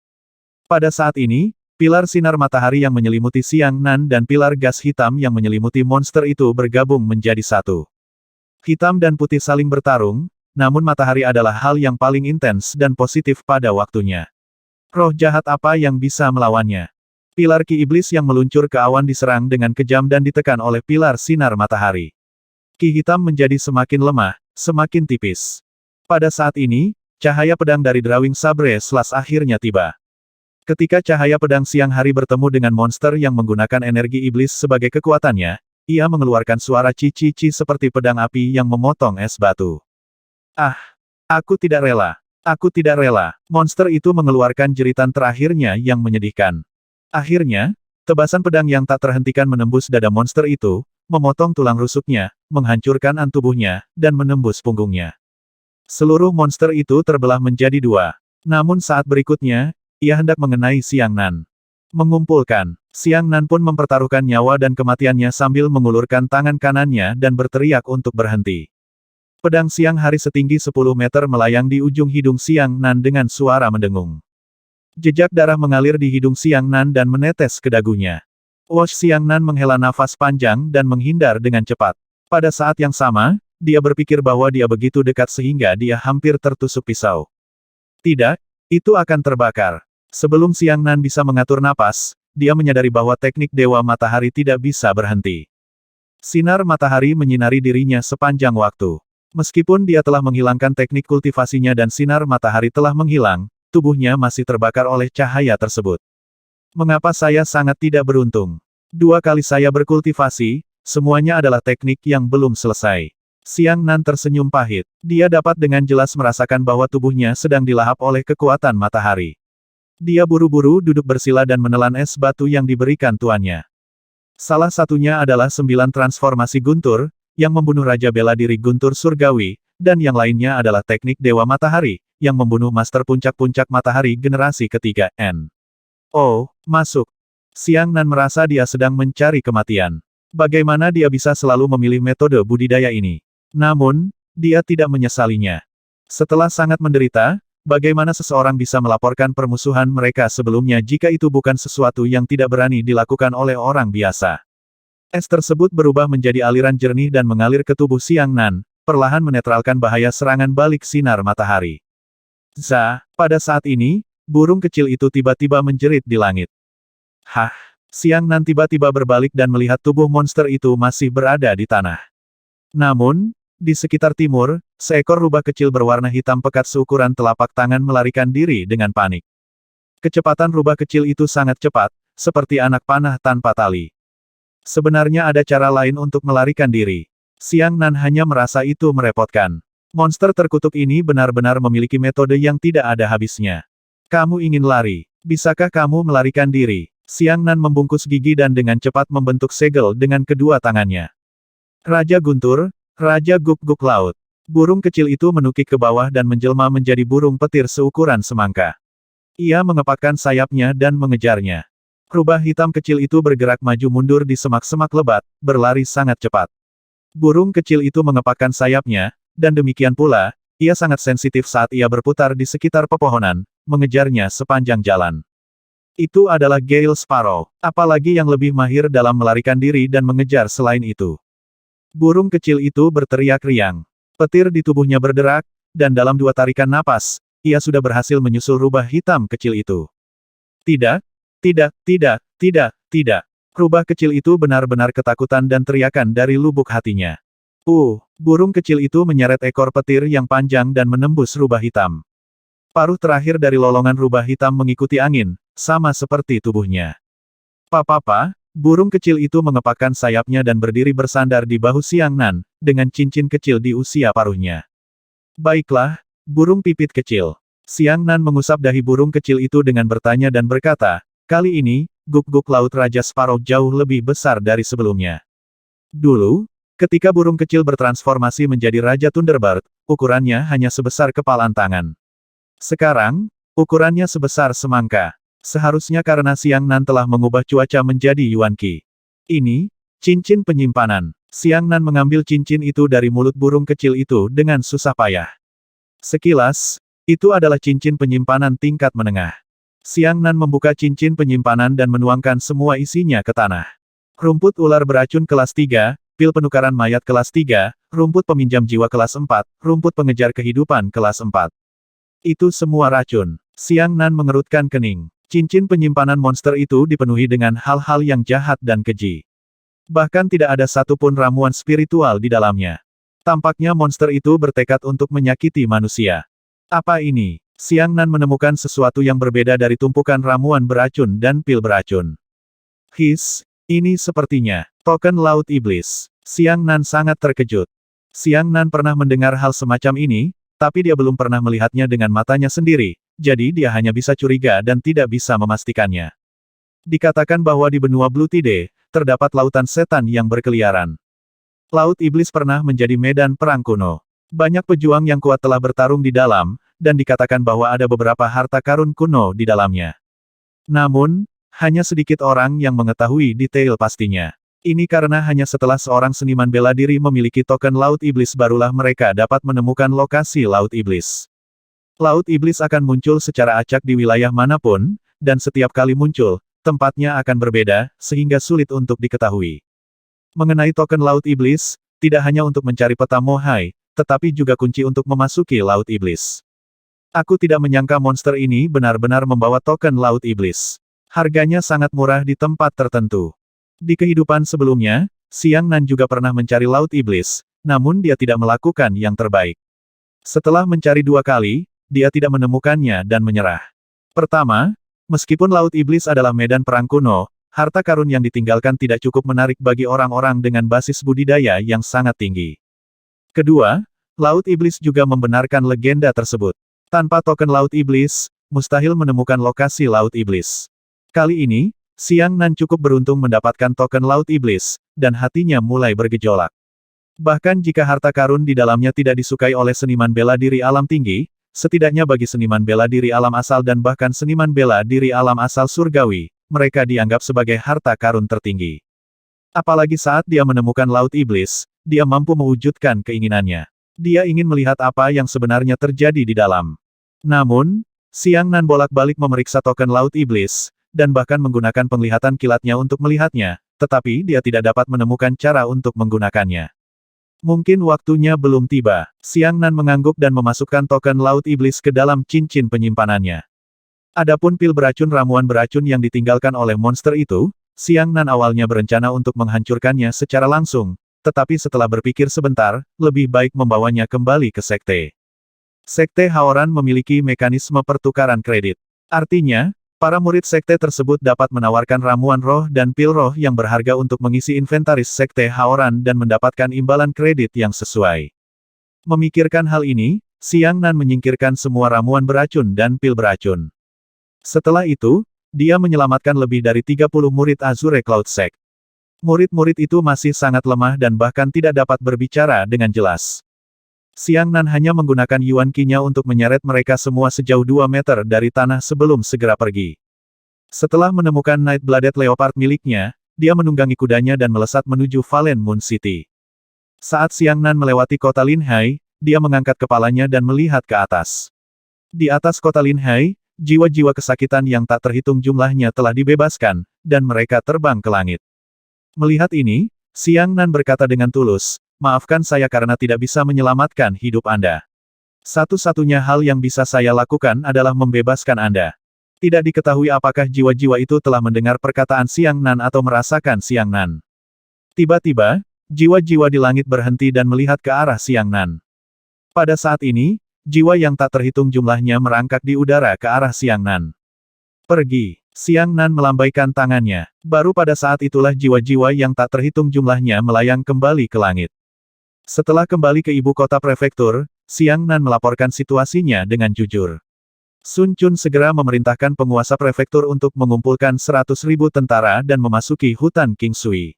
Pada saat ini, pilar sinar matahari yang menyelimuti Xiang Nan dan pilar gas hitam yang menyelimuti monster itu bergabung menjadi satu. Hitam dan putih saling bertarung, namun matahari adalah hal yang paling intens dan positif pada waktunya. Roh jahat apa yang bisa melawannya? Pilar Ki Iblis yang meluncur ke awan diserang dengan kejam dan ditekan oleh pilar sinar matahari. Ki hitam menjadi semakin lemah, semakin tipis. Pada saat ini, cahaya pedang dari Drawing Sabre Slash akhirnya tiba. Ketika cahaya pedang siang hari bertemu dengan monster yang menggunakan energi iblis sebagai kekuatannya, ia mengeluarkan suara cici-cici seperti pedang api yang memotong es batu. Ah! Aku tidak rela. Aku tidak rela. Monster itu mengeluarkan jeritan terakhirnya yang menyedihkan. Akhirnya, tebasan pedang yang tak terhentikan menembus dada monster itu, memotong tulang rusuknya, menghancurkan tubuhnya, dan menembus punggungnya. Seluruh monster itu terbelah menjadi dua. Namun saat berikutnya, ia hendak mengenai Xiang Nan. Mengumpulkan, Xiang Nan pun mempertaruhkan nyawa dan kematiannya sambil mengulurkan tangan kanannya dan berteriak untuk berhenti. Pedang siang hari setinggi 10 meter melayang di ujung hidung Xiang Nan dengan suara mendengung. Jejak darah mengalir di hidung Xiang Nan dan menetes ke dagunya. Xiang Nan menghela nafas panjang dan menghindar dengan cepat. Pada saat yang sama, dia berpikir bahwa dia begitu dekat sehingga dia hampir tertusuk pisau. Tidak, itu akan terbakar. Sebelum Xiang Nan bisa mengatur napas, dia menyadari bahwa teknik Dewa Matahari tidak bisa berhenti. Sinar matahari menyinari dirinya sepanjang waktu. Meskipun dia telah menghilangkan teknik kultivasinya dan sinar matahari telah menghilang, tubuhnya masih terbakar oleh cahaya tersebut. Mengapa saya sangat tidak beruntung? 2 kali saya berkultivasi, semuanya adalah teknik yang belum selesai. Xiang Nan tersenyum pahit. Dia dapat dengan jelas merasakan bahwa tubuhnya sedang dilahap oleh kekuatan matahari. Dia buru-buru duduk bersila dan menelan es batu yang diberikan tuannya. Salah satunya adalah 9 transformasi guntur, yang membunuh Raja Bela Diri Guntur Surgawi, dan yang lainnya adalah teknik Dewa Matahari, yang membunuh Master Puncak-Puncak Matahari generasi ketiga, N. Oh, masuk. Xiang Nan merasa dia sedang mencari kematian. Bagaimana dia bisa selalu memilih metode budidaya ini? Namun, dia tidak menyesalinya. Setelah sangat menderita, bagaimana seseorang bisa melaporkan permusuhan mereka sebelumnya jika itu bukan sesuatu yang tidak berani dilakukan oleh orang biasa? Es tersebut berubah menjadi aliran jernih dan mengalir ke tubuh Xiang Nan, perlahan menetralkan bahaya serangan balik sinar matahari. Pada saat ini, burung kecil itu tiba-tiba menjerit di langit. Hah! Xiang Nan tiba-tiba berbalik dan melihat tubuh monster itu masih berada di tanah. Namun, di sekitar timur, seekor rubah kecil berwarna hitam pekat seukuran telapak tangan melarikan diri dengan panik. Kecepatan rubah kecil itu sangat cepat, seperti anak panah tanpa tali. Sebenarnya ada cara lain untuk melarikan diri. Xiang Nan hanya merasa itu merepotkan. Monster terkutuk ini benar-benar memiliki metode yang tidak ada habisnya. Kamu ingin lari? Bisakah kamu melarikan diri? Xiang Nan membungkus gigi dan dengan cepat membentuk segel dengan kedua tangannya. Raja Guntur, Raja Guk-Guk Laut. Burung kecil itu menukik ke bawah dan menjelma menjadi burung petir seukuran semangka. Ia mengepakkan sayapnya dan mengejarnya. Rubah hitam kecil itu bergerak maju mundur di semak-semak lebat, berlari sangat cepat. Burung kecil itu mengepakkan sayapnya, dan demikian pula, ia sangat sensitif saat ia berputar di sekitar pepohonan, mengejarnya sepanjang jalan. Itu adalah Gale Sparrow, apalagi yang lebih mahir dalam melarikan diri dan mengejar selain itu. Burung kecil itu berteriak riang. Petir di tubuhnya berderak, dan dalam 2 tarikan napas, ia sudah berhasil menyusul rubah hitam kecil itu. Tidak, tidak, tidak, tidak, tidak. Rubah kecil itu benar-benar ketakutan dan teriakan dari lubuk hatinya. Burung kecil itu menyeret ekor petir yang panjang dan menembus rubah hitam. Paruh terakhir dari lolongan rubah hitam mengikuti angin, sama seperti tubuhnya. Papa, burung kecil itu mengepakkan sayapnya dan berdiri bersandar di bahu Xiang Nan, dengan cincin kecil di usia paruhnya. Baiklah, burung pipit kecil. Xiang Nan mengusap dahi burung kecil itu dengan bertanya dan berkata, kali ini, Guk-Guk Laut Raja Sparrow jauh lebih besar dari sebelumnya. Dulu, ketika burung kecil bertransformasi menjadi Raja Thunderbird, ukurannya hanya sebesar kepalan tangan. Sekarang, ukurannya sebesar semangka. Seharusnya karena Xiang Nan telah mengubah cuaca menjadi Yuan Qi. Ini, cincin penyimpanan. Xiang Nan mengambil cincin itu dari mulut burung kecil itu dengan susah payah. Sekilas, itu adalah cincin penyimpanan tingkat menengah. Xiang Nan membuka cincin penyimpanan dan menuangkan semua isinya ke tanah. Rumput ular beracun kelas 3, pil penukaran mayat kelas 3, rumput peminjam jiwa kelas 4, rumput pengejar kehidupan kelas 4. Itu semua racun. Xiang Nan mengerutkan kening. Cincin penyimpanan monster itu dipenuhi dengan hal-hal yang jahat dan keji. Bahkan tidak ada satupun ramuan spiritual di dalamnya. Tampaknya monster itu bertekad untuk menyakiti manusia. Apa ini? Xiang Nan menemukan sesuatu yang berbeda dari tumpukan ramuan beracun dan pil beracun. Ini sepertinya token Laut Iblis. Xiang Nan sangat terkejut. Xiang Nan pernah mendengar hal semacam ini, tapi dia belum pernah melihatnya dengan matanya sendiri, jadi dia hanya bisa curiga dan tidak bisa memastikannya. Dikatakan bahwa di benua Blue Tide, terdapat lautan setan yang berkeliaran. Laut Iblis pernah menjadi medan perang kuno. Banyak pejuang yang kuat telah bertarung di dalam, dan dikatakan bahwa ada beberapa harta karun kuno di dalamnya. Namun, hanya sedikit orang yang mengetahui detail pastinya. Ini karena hanya setelah seorang seniman bela diri memiliki token Laut Iblis barulah mereka dapat menemukan lokasi Laut Iblis. Laut Iblis akan muncul secara acak di wilayah manapun, dan setiap kali muncul, tempatnya akan berbeda, sehingga sulit untuk diketahui. Mengenai token Laut Iblis, tidak hanya untuk mencari peta Mohai, tetapi juga kunci untuk memasuki Laut Iblis. Aku tidak menyangka monster ini benar-benar membawa token Laut Iblis. Harganya sangat murah di tempat tertentu. Di kehidupan sebelumnya, Xiang Nan juga pernah mencari Laut Iblis, namun dia tidak melakukan yang terbaik. Setelah mencari 2 kali, dia tidak menemukannya dan menyerah. Pertama, meskipun Laut Iblis adalah medan perang kuno, harta karun yang ditinggalkan tidak cukup menarik bagi orang-orang dengan basis budidaya yang sangat tinggi. Kedua, Laut Iblis juga membenarkan legenda tersebut. Tanpa token Laut Iblis, mustahil menemukan lokasi Laut Iblis. Kali ini, Xiang Nan cukup beruntung mendapatkan token Laut Iblis, dan hatinya mulai bergejolak. Bahkan jika harta karun di dalamnya tidak disukai oleh seniman bela diri alam tinggi, setidaknya bagi seniman bela diri alam asal dan bahkan seniman bela diri alam asal surgawi, mereka dianggap sebagai harta karun tertinggi. Apalagi saat dia menemukan Laut Iblis, dia mampu mewujudkan keinginannya. Dia ingin melihat apa yang sebenarnya terjadi di dalam. Namun, Xiang Nan bolak-balik memeriksa token Laut Iblis, dan bahkan menggunakan penglihatan kilatnya untuk melihatnya, tetapi dia tidak dapat menemukan cara untuk menggunakannya. Mungkin waktunya belum tiba. Xiang Nan mengangguk dan memasukkan token Laut Iblis ke dalam cincin penyimpanannya. Adapun pil beracun ramuan beracun yang ditinggalkan oleh monster itu, Xiang Nan awalnya berencana untuk menghancurkannya secara langsung, tetapi setelah berpikir sebentar, lebih baik membawanya kembali ke sekte. Sekte Haoran memiliki mekanisme pertukaran kredit. Artinya, para murid sekte tersebut dapat menawarkan ramuan roh dan pil roh yang berharga untuk mengisi inventaris sekte Haoran dan mendapatkan imbalan kredit yang sesuai. Memikirkan hal ini, Xiang Nan menyingkirkan semua ramuan beracun dan pil beracun. Setelah itu, dia menyelamatkan lebih dari 30 murid Azure Cloud Sect. Murid-murid itu masih sangat lemah dan bahkan tidak dapat berbicara dengan jelas. Xiang Nan hanya menggunakan Yuan Qi-nya untuk menyeret mereka semua sejauh 2 meter dari tanah sebelum segera pergi. Setelah menemukan Night-Blooded Leopard miliknya, dia menunggangi kudanya dan melesat menuju Valen Moon City. Saat Xiang Nan melewati kota Linhai, dia mengangkat kepalanya dan melihat ke atas. Di atas kota Linhai, jiwa-jiwa kesakitan yang tak terhitung jumlahnya telah dibebaskan, dan mereka terbang ke langit. Melihat ini, Xiang Nan berkata dengan tulus, "Maafkan saya karena tidak bisa menyelamatkan hidup Anda. Satu-satunya hal yang bisa saya lakukan adalah membebaskan Anda." Tidak diketahui apakah jiwa-jiwa itu telah mendengar perkataan Xiang Nan atau merasakan Xiang Nan. Tiba-tiba, jiwa-jiwa di langit berhenti dan melihat ke arah Xiang Nan. Pada saat ini, jiwa yang tak terhitung jumlahnya merangkak di udara ke arah Xiang Nan. "Pergi." Xiang Nan melambaikan tangannya. Baru pada saat itulah jiwa-jiwa yang tak terhitung jumlahnya melayang kembali ke langit. Setelah kembali ke ibu kota prefektur, Xiang Nan melaporkan situasinya dengan jujur. Sun Chun segera memerintahkan penguasa prefektur untuk mengumpulkan 100.000 tentara dan memasuki hutan King Sui.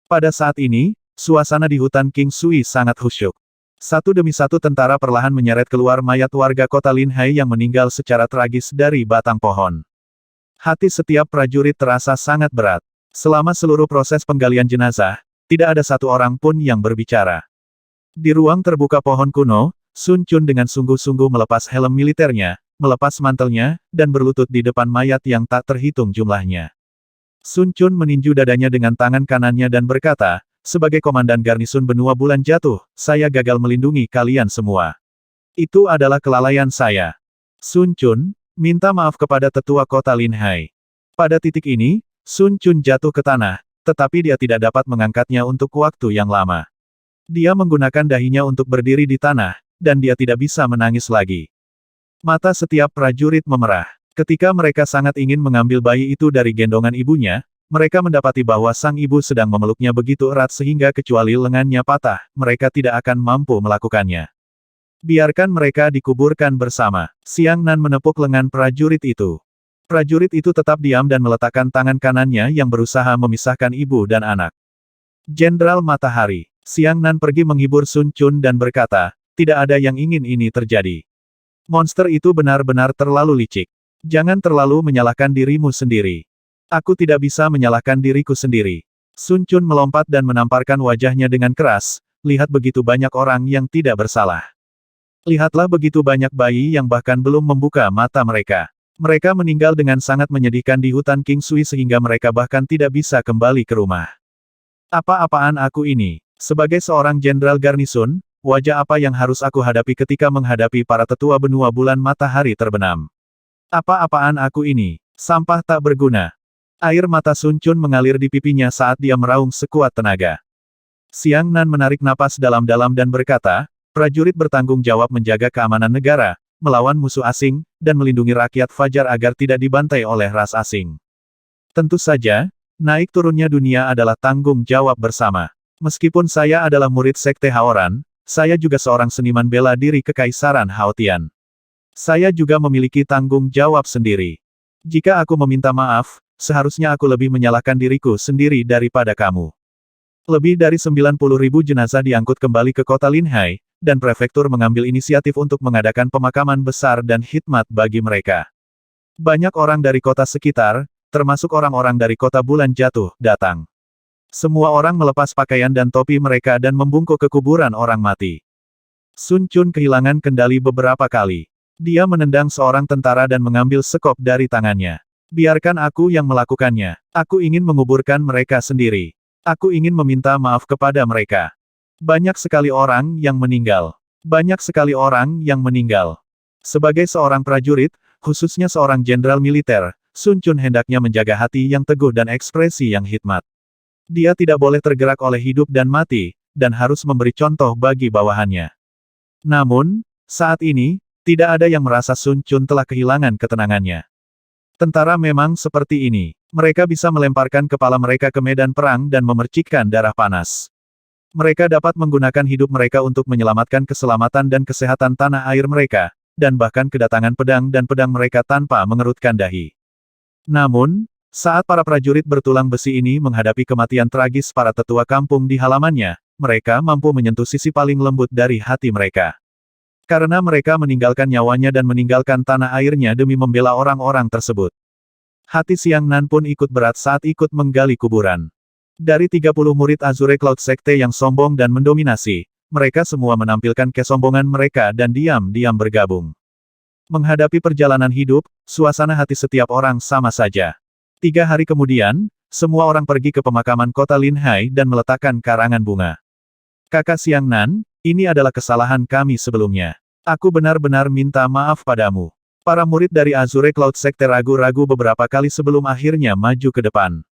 Pada saat ini, suasana di hutan King Sui sangat khusyuk. Satu demi satu tentara perlahan menyeret keluar mayat warga kota Linhai yang meninggal secara tragis dari batang pohon. Hati setiap prajurit terasa sangat berat. Selama seluruh proses penggalian jenazah, tidak ada satu orang pun yang berbicara. Di ruang terbuka pohon kuno, Sun Chun dengan sungguh-sungguh melepas helm militernya, melepas mantelnya, dan berlutut di depan mayat yang tak terhitung jumlahnya. Sun Chun meninju dadanya dengan tangan kanannya dan berkata, "Sebagai komandan garnisun benua bulan jatuh, saya gagal melindungi kalian semua. Itu adalah kelalaian saya. Sun Chun, minta maaf kepada tetua kota Linhai." Pada titik ini, Sun Chun jatuh ke tanah, tetapi dia tidak dapat mengangkatnya untuk waktu yang lama. Dia menggunakan dahinya untuk berdiri di tanah, dan dia tidak bisa menangis lagi. Mata setiap prajurit memerah. Ketika mereka sangat ingin mengambil bayi itu dari gendongan ibunya, mereka mendapati bahwa sang ibu sedang memeluknya begitu erat sehingga kecuali lengannya patah, mereka tidak akan mampu melakukannya. Biarkan mereka dikuburkan bersama. Xiang Nan menepuk lengan prajurit itu. Prajurit itu tetap diam dan meletakkan tangan kanannya yang berusaha memisahkan ibu dan anak. Jenderal Matahari. Siang Nan pergi menghibur Sun Chun dan berkata, tidak ada yang ingin ini terjadi. Monster itu benar-benar terlalu licik. Jangan terlalu menyalahkan dirimu sendiri. Aku tidak bisa menyalahkan diriku sendiri. Sun Chun melompat dan menamparkan wajahnya dengan keras, lihat begitu banyak orang yang tidak bersalah. Lihatlah begitu banyak bayi yang bahkan belum membuka mata mereka. Mereka meninggal dengan sangat menyedihkan di hutan King Sui sehingga mereka bahkan tidak bisa kembali ke rumah. Apa-apaan aku ini? Sebagai seorang jenderal garnisun, wajah apa yang harus aku hadapi ketika menghadapi para tetua benua bulan matahari terbenam? Apa-apaan aku ini? Sampah tak berguna. Air mata Sun Chun mengalir di pipinya saat dia meraung sekuat tenaga. Siang Nan menarik napas dalam-dalam dan berkata, prajurit bertanggung jawab menjaga keamanan negara, melawan musuh asing, dan melindungi rakyat Fajar agar tidak dibantai oleh ras asing. Tentu saja, naik turunnya dunia adalah tanggung jawab bersama. Meskipun saya adalah murid Sekte Haoran, saya juga seorang seniman bela diri Kekaisaran Haotian. Saya juga memiliki tanggung jawab sendiri. Jika aku meminta maaf, seharusnya aku lebih menyalahkan diriku sendiri daripada kamu. Lebih dari 90.000 jenazah diangkut kembali ke kota Linhai, dan prefektur mengambil inisiatif untuk mengadakan pemakaman besar dan khidmat bagi mereka. Banyak orang dari kota sekitar, termasuk orang-orang dari kota Bulan Jatuh, datang. Semua orang melepas pakaian dan topi mereka dan membungkuk ke kuburan orang mati. Sun Chun kehilangan kendali beberapa kali. Dia menendang seorang tentara dan mengambil sekop dari tangannya. Biarkan aku yang melakukannya. Aku ingin menguburkan mereka sendiri. Aku ingin meminta maaf kepada mereka. Banyak sekali orang yang meninggal. Banyak sekali orang yang meninggal. Sebagai seorang prajurit, khususnya seorang jenderal militer, Sun Chun hendaknya menjaga hati yang teguh dan ekspresi yang hikmat. Dia tidak boleh tergerak oleh hidup dan mati, dan harus memberi contoh bagi bawahannya. Namun, saat ini, tidak ada yang merasa Sun Chun telah kehilangan ketenangannya. Tentara memang seperti ini. Mereka bisa melemparkan kepala mereka ke medan perang dan memercikkan darah panas. Mereka dapat menggunakan hidup mereka untuk menyelamatkan keselamatan dan kesehatan tanah air mereka, dan bahkan kedatangan pedang dan pedang mereka tanpa mengerutkan dahi. Namun, saat para prajurit bertulang besi ini menghadapi kematian tragis para tetua kampung di halamannya, mereka mampu menyentuh sisi paling lembut dari hati mereka. Karena mereka meninggalkan nyawanya dan meninggalkan tanah airnya demi membela orang-orang tersebut. Hati Siang Nan pun ikut berat saat ikut menggali kuburan. Dari 30 murid Azure Cloud Sekte yang sombong dan mendominasi, mereka semua menampilkan kesombongan mereka dan diam-diam bergabung. Menghadapi perjalanan hidup, suasana hati setiap orang sama saja. 3 hari kemudian, semua orang pergi ke pemakaman kota Linhai dan meletakkan karangan bunga. Kakak Siang Nan, ini adalah kesalahan kami sebelumnya. Aku benar-benar minta maaf padamu. Para murid dari Azure Cloud Sekte ragu-ragu beberapa kali sebelum akhirnya maju ke depan.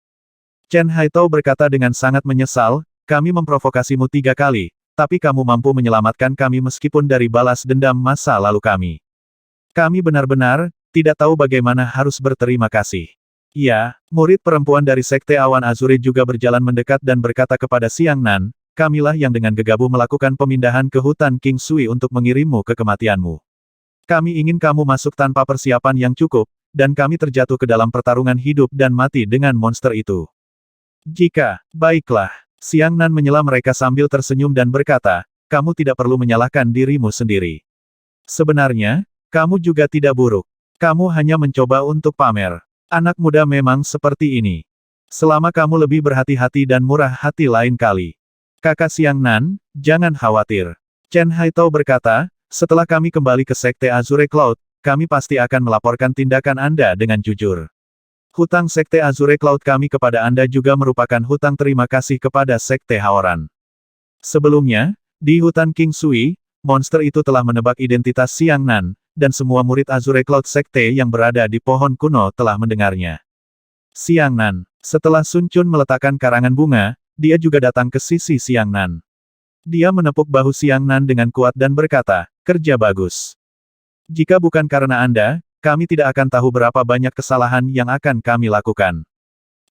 Chen Haitao berkata dengan sangat menyesal, kami memprovokasimu 3 kali, tapi kamu mampu menyelamatkan kami meskipun dari balas dendam masa lalu kami. Kami benar-benar tidak tahu bagaimana harus berterima kasih. Ya, murid perempuan dari Sekte Awan Azure juga berjalan mendekat dan berkata kepada Siang Nan, kamilah yang dengan gegabah melakukan pemindahan ke hutan King Sui untuk mengirimmu ke kematianmu. Kami ingin kamu masuk tanpa persiapan yang cukup, dan kami terjatuh ke dalam pertarungan hidup dan mati dengan monster itu. Jika, baiklah, Siang Nan menyela mereka sambil tersenyum dan berkata, kamu tidak perlu menyalahkan dirimu sendiri. Sebenarnya, kamu juga tidak buruk. Kamu hanya mencoba untuk pamer. Anak muda memang seperti ini. Selama kamu lebih berhati-hati dan murah hati lain kali. Kakak Siang Nan, jangan khawatir. Chen Haitao berkata, setelah kami kembali ke Sekte Azure Cloud, kami pasti akan melaporkan tindakan Anda dengan jujur. Hutang Sekte Azure Cloud kami kepada Anda juga merupakan hutang terima kasih kepada Sekte Haoran. Sebelumnya, di hutan King Sui, monster itu telah menebak identitas Siang Nan, dan semua murid Azure Cloud Sekte yang berada di pohon kuno telah mendengarnya. Siang Nan, setelah Sun Chun meletakkan karangan bunga, dia juga datang ke sisi Siang Nan. Dia menepuk bahu Siang Nan dengan kuat dan berkata, kerja bagus. Jika bukan karena Anda, kami tidak akan tahu berapa banyak kesalahan yang akan kami lakukan.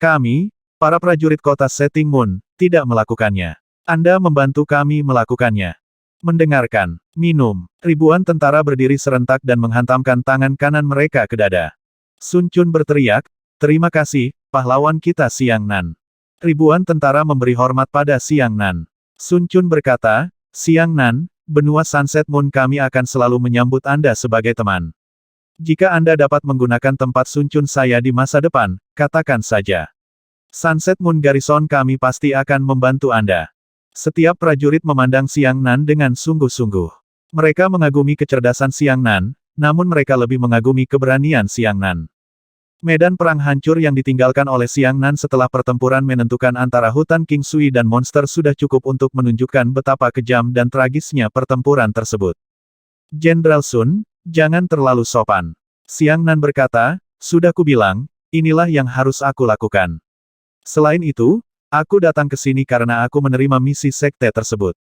Kami, para prajurit kota Setting Moon, tidak melakukannya. Anda membantu kami melakukannya. Mendengarkan, minum. Ribuan tentara berdiri serentak dan menghantamkan tangan kanan mereka ke dada. Sun Chun berteriak, terima kasih, pahlawan kita Siang Nan. Ribuan tentara memberi hormat pada Siang Nan. Sun Chun berkata, Siang Nan, benua Sunset Moon kami akan selalu menyambut Anda sebagai teman. Jika Anda dapat menggunakan tempat Sun Chun saya di masa depan, katakan saja. Sunset Moon Garrison kami pasti akan membantu Anda. Setiap prajurit memandang Siang Nan dengan sungguh-sungguh. Mereka mengagumi kecerdasan Siang Nan, namun mereka lebih mengagumi keberanian Siang Nan. Medan perang hancur yang ditinggalkan oleh Siang Nan setelah pertempuran menentukan antara hutan King Sui dan monster sudah cukup untuk menunjukkan betapa kejam dan tragisnya pertempuran tersebut. Jenderal Sun, jangan terlalu sopan. Siang Nan berkata, sudah kubilang, inilah yang harus aku lakukan. Selain itu, aku datang ke sini karena aku menerima misi sekte tersebut.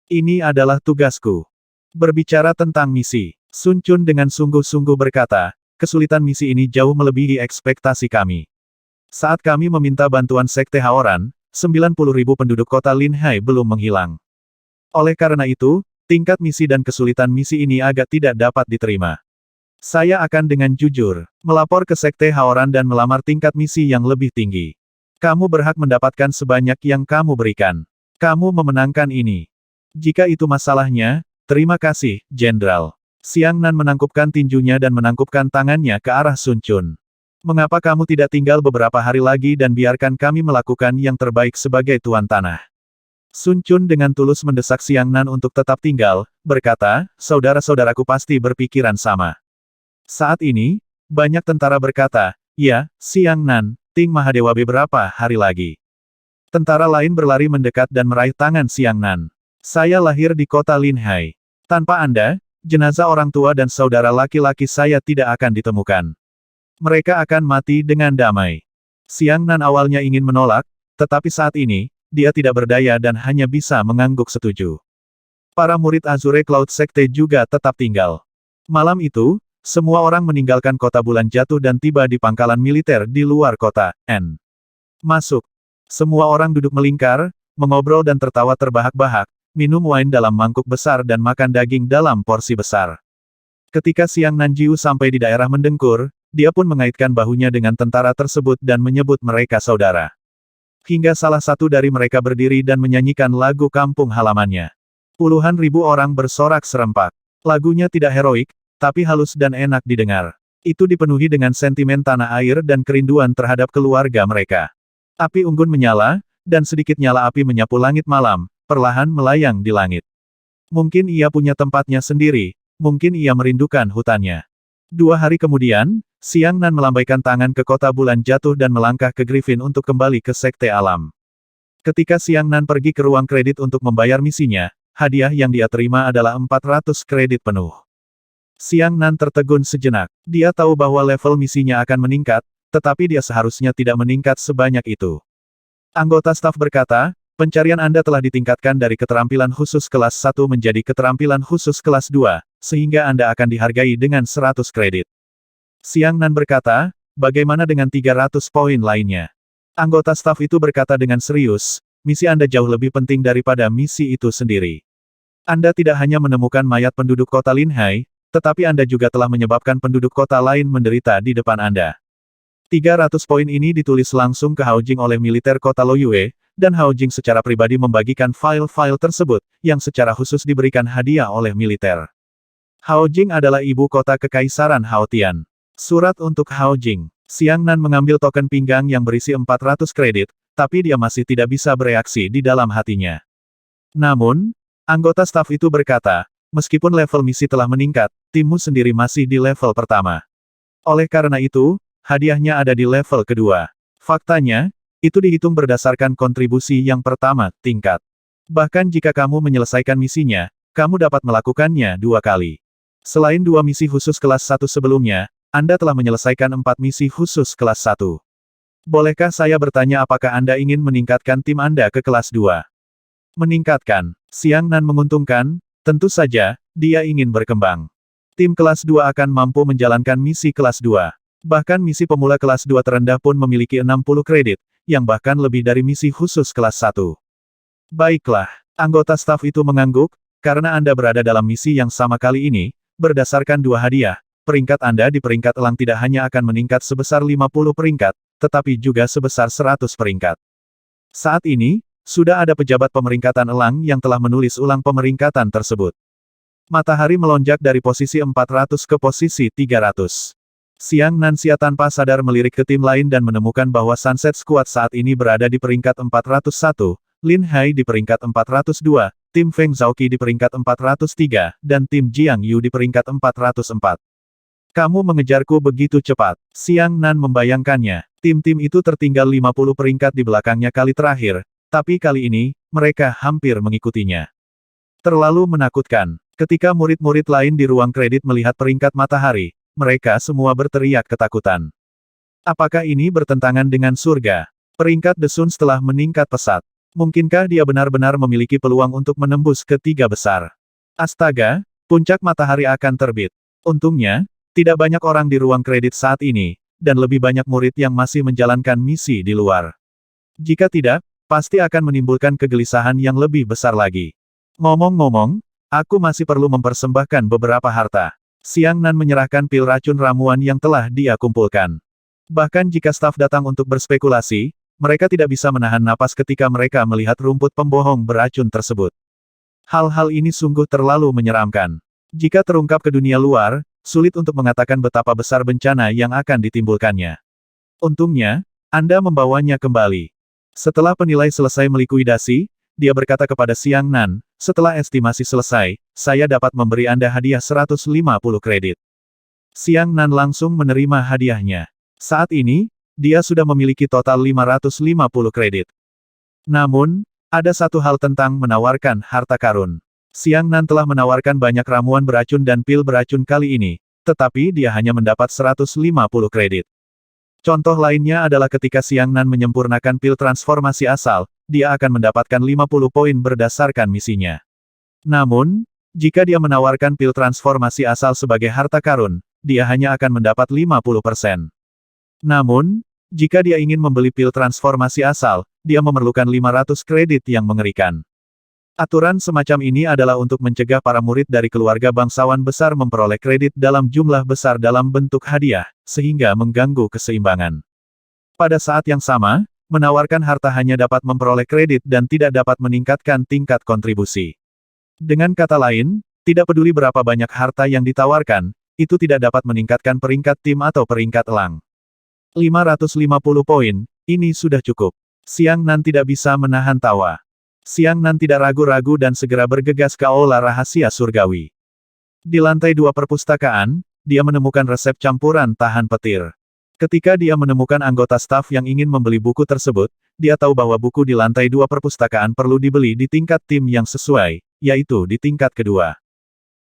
Ini adalah tugasku. Berbicara tentang misi, Sun Chun dengan sungguh-sungguh berkata, kesulitan misi ini jauh melebihi ekspektasi kami. Saat kami meminta bantuan Sekte Haoran, 90.000 penduduk kota Linhai belum menghilang. Oleh karena itu, tingkat misi dan kesulitan misi ini agak tidak dapat diterima. Saya akan dengan jujur melapor ke Sekte Haoran dan melamar tingkat misi yang lebih tinggi. Kamu berhak mendapatkan sebanyak yang kamu berikan. Kamu memenangkan ini. Jika itu masalahnya, terima kasih, Jenderal. Siang Nan menangkupkan tinjunya dan menangkupkan tangannya ke arah Sun Chun. Mengapa kamu tidak tinggal beberapa hari lagi dan biarkan kami melakukan yang terbaik sebagai tuan tanah? Sun Chun dengan tulus mendesak Siang Nan untuk tetap tinggal, berkata, saudara-saudaraku pasti berpikiran sama. Saat ini, banyak tentara berkata, ya, Siang Nan, Ting Mahadewa beberapa hari lagi. Tentara lain berlari mendekat dan meraih tangan Siang Nan. Saya lahir di kota Linhai. Tanpa Anda, jenazah orang tua dan saudara laki-laki saya tidak akan ditemukan. Mereka akan mati dengan damai. Siang Nan awalnya ingin menolak, tetapi saat ini, dia tidak berdaya dan hanya bisa mengangguk setuju. Para murid Azure Cloud Sekte juga tetap tinggal. Malam itu, semua orang meninggalkan kota bulan jatuh dan tiba di pangkalan militer di luar kota, N. Masuk. Semua orang duduk melingkar, mengobrol dan tertawa terbahak-bahak, minum wine dalam mangkuk besar dan makan daging dalam porsi besar. Ketika Siang Nanjiu sampai di daerah mendengkur, dia pun mengaitkan bahunya dengan tentara tersebut dan menyebut mereka saudara. Hingga salah satu dari mereka berdiri dan menyanyikan lagu kampung halamannya. Puluhan ribu orang bersorak serempak. Lagunya tidak heroik, tapi halus dan enak didengar. Itu dipenuhi dengan sentimen tanah air dan kerinduan terhadap keluarga mereka. Api unggun menyala, dan sedikit nyala api menyapu langit malam, perlahan melayang di langit. Mungkin ia punya tempatnya sendiri, mungkin ia merindukan hutannya. 2 hari kemudian, Siang Nan melambaikan tangan ke kota bulan jatuh dan melangkah ke Griffin untuk kembali ke Sekte Alam. Ketika Siang Nan pergi ke ruang kredit untuk membayar misinya, hadiah yang dia terima adalah 400 kredit penuh. Siang Nan tertegun sejenak. Dia tahu bahwa level misinya akan meningkat, tetapi dia seharusnya tidak meningkat sebanyak itu. Anggota staf berkata, pencarian Anda telah ditingkatkan dari keterampilan khusus kelas 1 menjadi keterampilan khusus kelas 2, sehingga Anda akan dihargai dengan 100 kredit. Siang Nan berkata, bagaimana dengan 300 poin lainnya? Anggota staf itu berkata dengan serius, misi Anda jauh lebih penting daripada misi itu sendiri. Anda tidak hanya menemukan mayat penduduk kota Linhai, tetapi Anda juga telah menyebabkan penduduk kota lain menderita di depan Anda. 300 poin ini ditulis langsung ke Haojing oleh militer kota Loyue, dan Haojing secara pribadi membagikan file-file tersebut, yang secara khusus diberikan hadiah oleh militer. Haojing adalah ibu kota Kekaisaran Haotian. Surat untuk Haojing. Siang Nan mengambil token pinggang yang berisi 400 kredit, tapi dia masih tidak bisa bereaksi di dalam hatinya. Namun, anggota staf itu berkata, meskipun level misi telah meningkat, timmu sendiri masih di level pertama. Oleh karena itu, hadiahnya ada di level kedua. Faktanya, itu dihitung berdasarkan kontribusi yang pertama, tingkat. Bahkan jika kamu menyelesaikan misinya, kamu dapat melakukannya 2 kali. Selain 2 misi khusus kelas 1 sebelumnya, Anda telah menyelesaikan 4 misi khusus kelas 1. Bolehkah saya bertanya apakah Anda ingin meningkatkan tim Anda ke kelas 2? Meningkatkan. Siang Nan menguntungkan, tentu saja, dia ingin berkembang. Tim kelas 2 akan mampu menjalankan misi kelas 2. Bahkan misi pemula kelas 2 terendah pun memiliki 60 kredit, yang bahkan lebih dari misi khusus kelas 1. Baiklah, anggota staf itu mengangguk, karena Anda berada dalam misi yang sama kali ini, berdasarkan 2 hadiah, peringkat Anda di peringkat elang tidak hanya akan meningkat sebesar 50 peringkat, tetapi juga sebesar 100 peringkat. Saat ini, sudah ada pejabat pemeringkatan elang yang telah menulis ulang pemeringkatan tersebut. Matahari melonjak dari posisi 400 ke posisi 300. Xiang Nanxia tanpa sadar melirik ke tim lain dan menemukan bahwa Sunset Squad saat ini berada di peringkat 401, Lin Hai di peringkat 402, tim Feng Zhaoqi di peringkat 403, dan tim Jiang Yu di peringkat 404. Kamu mengejarku begitu cepat. Xiang Nan membayangkannya. Tim-tim itu tertinggal 50 peringkat di belakangnya kali terakhir, tapi kali ini, mereka hampir mengikutinya. Terlalu menakutkan. Ketika murid-murid lain di ruang kredit melihat peringkat matahari, mereka semua berteriak ketakutan. Apakah ini bertentangan dengan surga? Peringkat The Sun telah meningkat pesat. Mungkinkah dia benar-benar memiliki peluang untuk menembus ke 3 besar? Astaga, puncak matahari akan terbit. Untungnya, tidak banyak orang di ruang kredit saat ini, dan lebih banyak murid yang masih menjalankan misi di luar. Jika tidak, pasti akan menimbulkan kegelisahan yang lebih besar lagi. Ngomong-ngomong, aku masih perlu mempersembahkan beberapa harta. Xiang Nan menyerahkan pil racun ramuan yang telah dia kumpulkan. Bahkan jika staf datang untuk berspekulasi, mereka tidak bisa menahan napas ketika mereka melihat rumput pembohong beracun tersebut. Hal-hal ini sungguh terlalu menyeramkan. Jika terungkap ke dunia luar, sulit untuk mengatakan betapa besar bencana yang akan ditimbulkannya. Untungnya, Anda membawanya kembali. Setelah penilai selesai melikuidasi, dia berkata kepada Xiang Nan, setelah estimasi selesai, saya dapat memberi Anda hadiah 150 kredit. Xiang Nan langsung menerima hadiahnya. Saat ini, dia sudah memiliki total 550 kredit. Namun, ada satu hal tentang menawarkan harta karun. Xiang Nan telah menawarkan banyak ramuan beracun dan pil beracun kali ini, tetapi dia hanya mendapat 150 kredit. Contoh lainnya adalah ketika Xiang Nan menyempurnakan pil transformasi asal, dia akan mendapatkan 50 poin berdasarkan misinya. Namun, jika dia menawarkan pil transformasi asal sebagai harta karun, dia hanya akan mendapat 50%. Namun, jika dia ingin membeli pil transformasi asal, dia memerlukan 500 kredit yang mengerikan. Aturan semacam ini adalah untuk mencegah para murid dari keluarga bangsawan besar memperoleh kredit dalam jumlah besar dalam bentuk hadiah, sehingga mengganggu keseimbangan. Pada saat yang sama, menawarkan harta hanya dapat memperoleh kredit dan tidak dapat meningkatkan tingkat kontribusi. Dengan kata lain, tidak peduli berapa banyak harta yang ditawarkan, itu tidak dapat meningkatkan peringkat tim atau peringkat elang. 550 poin, ini sudah cukup. Xiang Nan tidak bisa menahan tawa. Xiang Nan tidak ragu-ragu dan segera bergegas ke aula rahasia surgawi. Di lantai 2 perpustakaan, dia menemukan resep campuran tahan petir. Ketika dia menemukan anggota staf yang ingin membeli buku tersebut, dia tahu bahwa buku di lantai 2 perpustakaan perlu dibeli di tingkat tim yang sesuai, yaitu di tingkat kedua.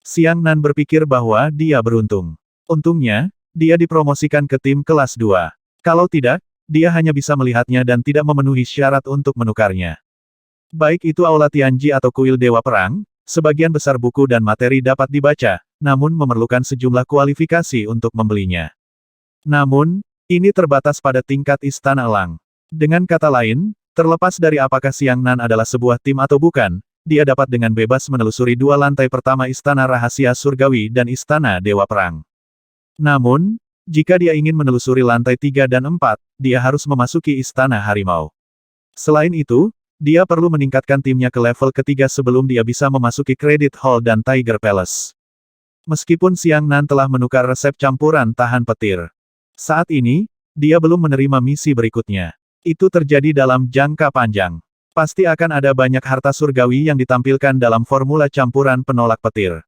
Xiang Nan berpikir bahwa dia beruntung. Untungnya, dia dipromosikan ke tim kelas 2. Kalau tidak, dia hanya bisa melihatnya dan tidak memenuhi syarat untuk menukarnya. Baik itu Aula Tianji atau Kuil Dewa Perang, sebagian besar buku dan materi dapat dibaca, namun memerlukan sejumlah kualifikasi untuk membelinya. Namun, ini terbatas pada tingkat Istana Elang. Dengan kata lain, terlepas dari apakah Xiang Nan adalah sebuah tim atau bukan, dia dapat dengan bebas menelusuri 2 lantai pertama Istana Rahasia Surgawi dan Istana Dewa Perang. Namun, jika dia ingin menelusuri lantai 3 dan 4, dia harus memasuki Istana Harimau. Selain itu, dia perlu meningkatkan timnya ke level ketiga sebelum dia bisa memasuki Credit Hall dan Tiger Palace. Meskipun Xiang Nan telah menukar resep campuran tahan petir. Saat ini, dia belum menerima misi berikutnya. Itu terjadi dalam jangka panjang. Pasti akan ada banyak harta surgawi yang ditampilkan dalam formula campuran penolak petir.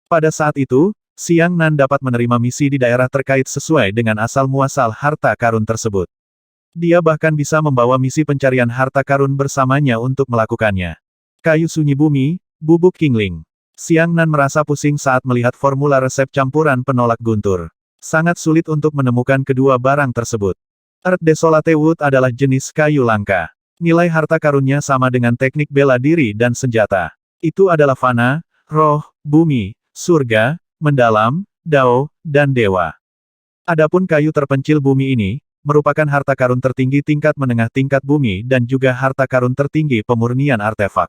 Pada saat itu, Xiang Nan dapat menerima misi di daerah terkait sesuai dengan asal-muasal harta karun tersebut. Dia bahkan bisa membawa misi pencarian harta karun bersamanya untuk melakukannya. Kayu sunyi bumi, bubuk kingling. Xiang Nan merasa pusing saat melihat formula resep campuran penolak guntur. Sangat sulit untuk menemukan kedua barang tersebut. Earth Desolate Wood adalah jenis kayu langka. Nilai harta karunnya sama dengan teknik bela diri dan senjata. Itu adalah fana, roh, bumi, surga, mendalam, dao, dan dewa. Adapun kayu terpencil bumi ini, merupakan harta karun tertinggi tingkat menengah tingkat bumi dan juga harta karun tertinggi pemurnian artefak.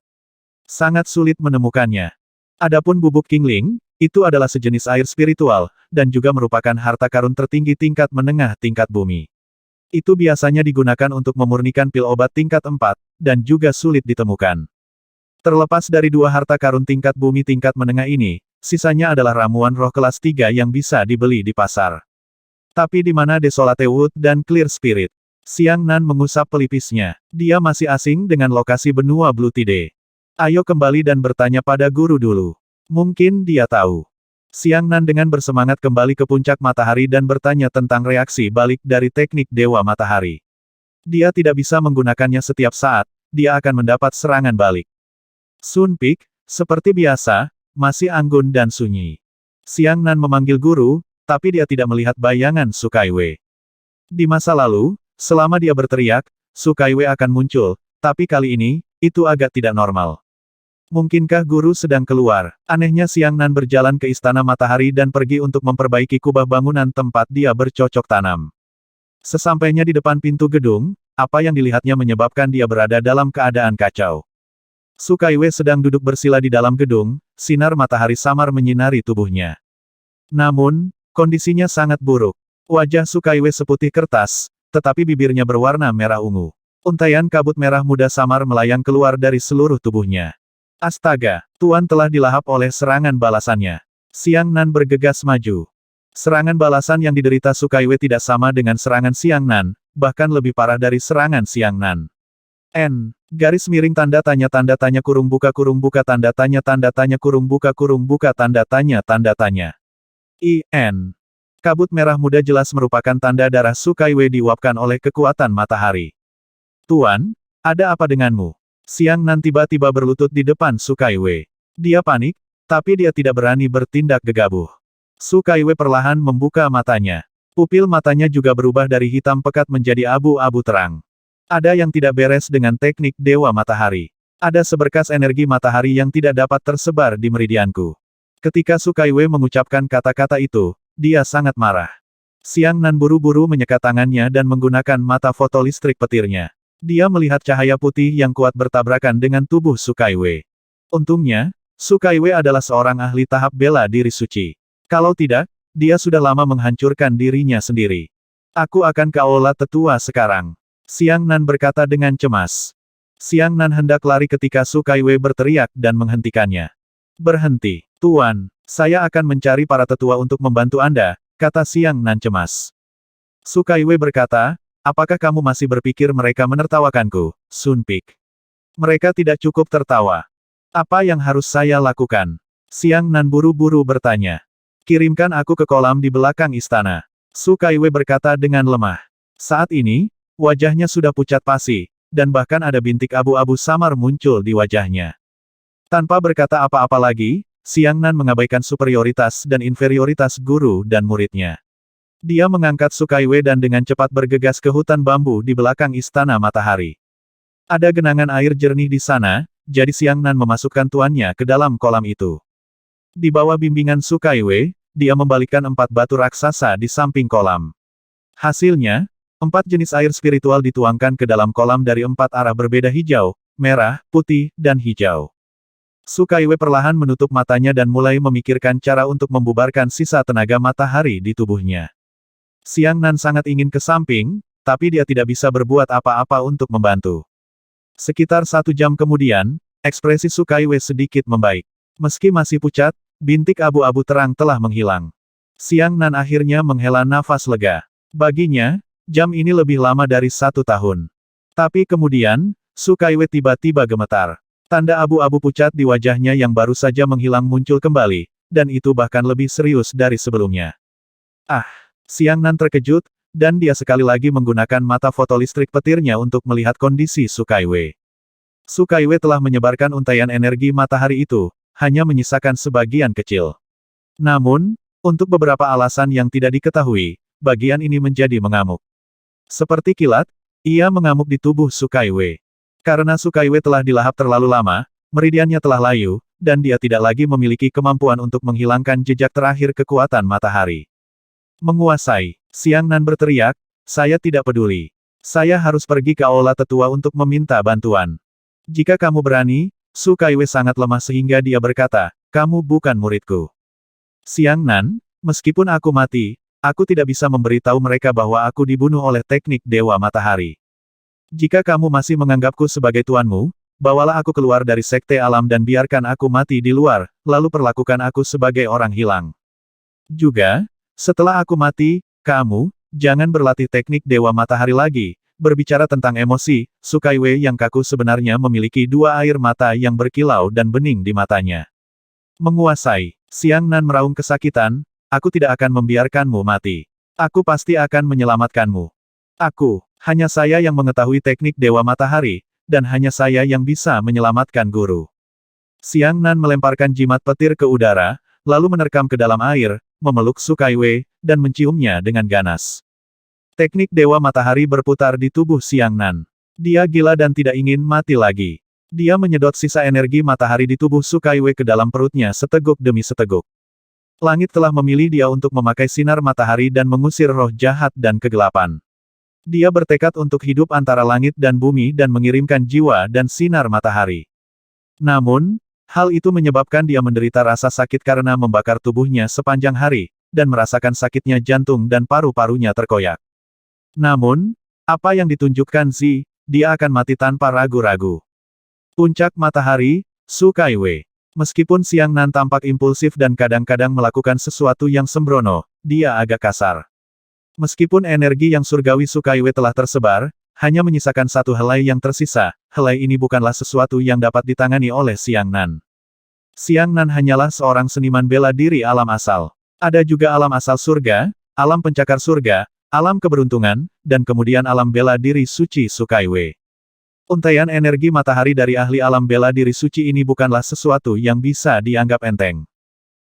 Sangat sulit menemukannya. Adapun bubuk kingling, itu adalah sejenis air spiritual, dan juga merupakan harta karun tertinggi tingkat menengah tingkat bumi. Itu biasanya digunakan untuk memurnikan pil obat tingkat 4, dan juga sulit ditemukan. Terlepas dari dua harta karun tingkat bumi tingkat menengah ini, sisanya adalah ramuan roh kelas 3 yang bisa dibeli di pasar. Tapi di mana Desolate Wood dan Clear Spirit? Xiang Nan mengusap pelipisnya. Dia masih asing dengan lokasi benua Blue Tide. Ayo kembali dan bertanya pada guru dulu. Mungkin dia tahu. Xiang Nan dengan bersemangat kembali ke puncak matahari dan bertanya tentang reaksi balik dari teknik Dewa Matahari. Dia tidak bisa menggunakannya setiap saat, dia akan mendapat serangan balik. Sun Peak, seperti biasa, masih anggun dan sunyi. Xiang Nan memanggil guru, tapi dia tidak melihat bayangan Su Kaiwei. Di masa lalu, selama dia berteriak, Su Kaiwei akan muncul, tapi kali ini, itu agak tidak normal. Mungkinkah guru sedang keluar? Anehnya Xiang Nan berjalan ke Istana Matahari dan pergi untuk memperbaiki kubah bangunan tempat dia bercocok tanam. Sesampainya di depan pintu gedung, apa yang dilihatnya menyebabkan dia berada dalam keadaan kacau. Su Kaiwei sedang duduk bersila di dalam gedung, sinar matahari samar menyinari tubuhnya. Namun, kondisinya sangat buruk. Wajah Su Kaiwei seputih kertas, tetapi bibirnya berwarna merah ungu. Untaian kabut merah muda samar melayang keluar dari seluruh tubuhnya. Astaga, Tuan telah dilahap oleh serangan balasannya. Xiang Nan bergegas maju. Serangan balasan yang diderita Su Kaiwei tidak sama dengan serangan Xiang Nan, bahkan lebih parah dari serangan Xiang Nan. Garis miring tanda tanya kurung buka tanda tanya kurung buka tanda tanya. Kabut merah muda jelas merupakan tanda darah Su Kaiwei diuapkan oleh kekuatan matahari. Tuan, ada apa denganmu? Xiang Nan tiba-tiba berlutut di depan Su Kaiwei. Dia panik, tapi dia tidak berani bertindak gegabah. Su Kaiwei perlahan membuka matanya. Pupil matanya juga berubah dari hitam pekat menjadi abu-abu terang. Ada yang tidak beres dengan teknik Dewa Matahari. Ada seberkas energi matahari yang tidak dapat tersebar di meridianku. Ketika Su Kaiwei mengucapkan kata-kata itu, dia sangat marah. Xiang Nan buru-buru menyekat tangannya dan menggunakan mata fotolistrik petirnya. Dia melihat cahaya putih yang kuat bertabrakan dengan tubuh Su Kaiwei. Untungnya, Su Kaiwei adalah seorang ahli tahap bela diri suci. Kalau tidak, dia sudah lama menghancurkan dirinya sendiri. Aku akan ke aula tetua sekarang. Xiang Nan berkata dengan cemas. Xiang Nan hendak lari ketika Su Kaiwei berteriak dan menghentikannya. Berhenti, Tuan. Saya akan mencari para tetua untuk membantu Anda, kata Xiang Nan cemas. Su Kaiwei berkata, apakah kamu masih berpikir mereka menertawakanku, Sun Peak? Mereka tidak cukup tertawa. Apa yang harus saya lakukan? Xiang Nan buru-buru bertanya. Kirimkan aku ke kolam di belakang istana. Su Kaiwei berkata dengan lemah. Saat ini, wajahnya sudah pucat pasi, dan bahkan ada bintik abu-abu samar muncul di wajahnya. Tanpa berkata apa-apa lagi, Xiang Nan mengabaikan superioritas dan inferioritas guru dan muridnya. Dia mengangkat Su Kaiwei dan dengan cepat bergegas ke hutan bambu di belakang Istana Matahari. Ada genangan air jernih di sana, jadi Xiang Nan memasukkan tuannya ke dalam kolam itu. Di bawah bimbingan Su Kaiwei, dia membalikkan 4 batu raksasa di samping kolam. Hasilnya, 4 jenis air spiritual dituangkan ke dalam kolam dari 4 arah berbeda hijau, merah, putih, dan hijau. Su Kaiwei perlahan menutup matanya dan mulai memikirkan cara untuk membubarkan sisa tenaga matahari di tubuhnya. Xiang Nan sangat ingin ke samping, tapi dia tidak bisa berbuat apa-apa untuk membantu. Sekitar 1 jam kemudian, ekspresi Su Kaiwei sedikit membaik. Meski masih pucat, bintik abu-abu terang telah menghilang. Xiang Nan akhirnya menghela nafas lega. Baginya, jam ini lebih lama dari 1 tahun. Tapi kemudian, Su Kaiwei tiba-tiba gemetar. Tanda abu-abu pucat di wajahnya yang baru saja menghilang muncul kembali, dan itu bahkan lebih serius dari sebelumnya. Xiang Nan terkejut, dan dia sekali lagi menggunakan mata fotolistrik petirnya untuk melihat kondisi Su Kaiwei. Su Kaiwei telah menyebarkan untaian energi matahari itu, hanya menyisakan sebagian kecil. Namun, untuk beberapa alasan yang tidak diketahui, bagian ini menjadi mengamuk. Seperti kilat, ia mengamuk di tubuh Su Kaiwei. Karena Su Kaiwei telah dilahap terlalu lama, meridiannya telah layu, dan dia tidak lagi memiliki kemampuan untuk menghilangkan jejak terakhir kekuatan matahari. Menguasai, Xiang Nan berteriak, saya tidak peduli. Saya harus pergi ke aula tetua untuk meminta bantuan. Jika kamu berani, Su Kaiwei sangat lemah sehingga dia berkata, kamu bukan muridku. Xiang Nan, meskipun aku mati, aku tidak bisa memberitahu mereka bahwa aku dibunuh oleh teknik Dewa Matahari. Jika kamu masih menganggapku sebagai tuanmu, bawalah aku keluar dari Sekte Alam dan biarkan aku mati di luar, lalu perlakukan aku sebagai orang hilang. Juga, setelah aku mati, kamu, jangan berlatih teknik Dewa Matahari lagi. Berbicara tentang emosi, Sukaiwe yang kaku sebenarnya memiliki dua air mata yang berkilau dan bening di matanya. Menguasai. Xiang Nan meraung kesakitan, aku tidak akan membiarkanmu mati. Aku pasti akan menyelamatkanmu. Aku, hanya saya yang mengetahui teknik Dewa Matahari, dan hanya saya yang bisa menyelamatkan guru. Xiang Nan melemparkan jimat petir ke udara, lalu menerkam ke dalam air, memeluk Sukaiwe, dan menciumnya dengan ganas. Teknik Dewa Matahari berputar di tubuh Xiang Nan. Dia gila dan tidak ingin mati lagi. Dia menyedot sisa energi matahari di tubuh Sukaiwe ke dalam perutnya seteguk demi seteguk. Langit telah memilih dia untuk memakai sinar matahari dan mengusir roh jahat dan kegelapan. Dia bertekad untuk hidup antara langit dan bumi dan mengirimkan jiwa dan sinar matahari. Namun, hal itu menyebabkan dia menderita rasa sakit karena membakar tubuhnya sepanjang hari, dan merasakan sakitnya jantung dan paru-parunya terkoyak. Namun, apa yang ditunjukkan Zi, dia akan mati tanpa ragu-ragu. Puncak matahari, Sukaiwe. Meskipun Xiang Nan tampak impulsif dan kadang-kadang melakukan sesuatu yang sembrono, dia agak kasar. Meskipun energi yang surgawi Sukaiwe telah tersebar, hanya menyisakan satu helai yang tersisa, helai ini bukanlah sesuatu yang dapat ditangani oleh Xiang Nan. Xiang Nan hanyalah seorang seniman bela diri alam asal. Ada juga alam asal surga, alam pencakar surga, alam keberuntungan, dan kemudian alam bela diri suci Sukaiwe. Untaian energi matahari dari ahli alam bela diri suci ini bukanlah sesuatu yang bisa dianggap enteng.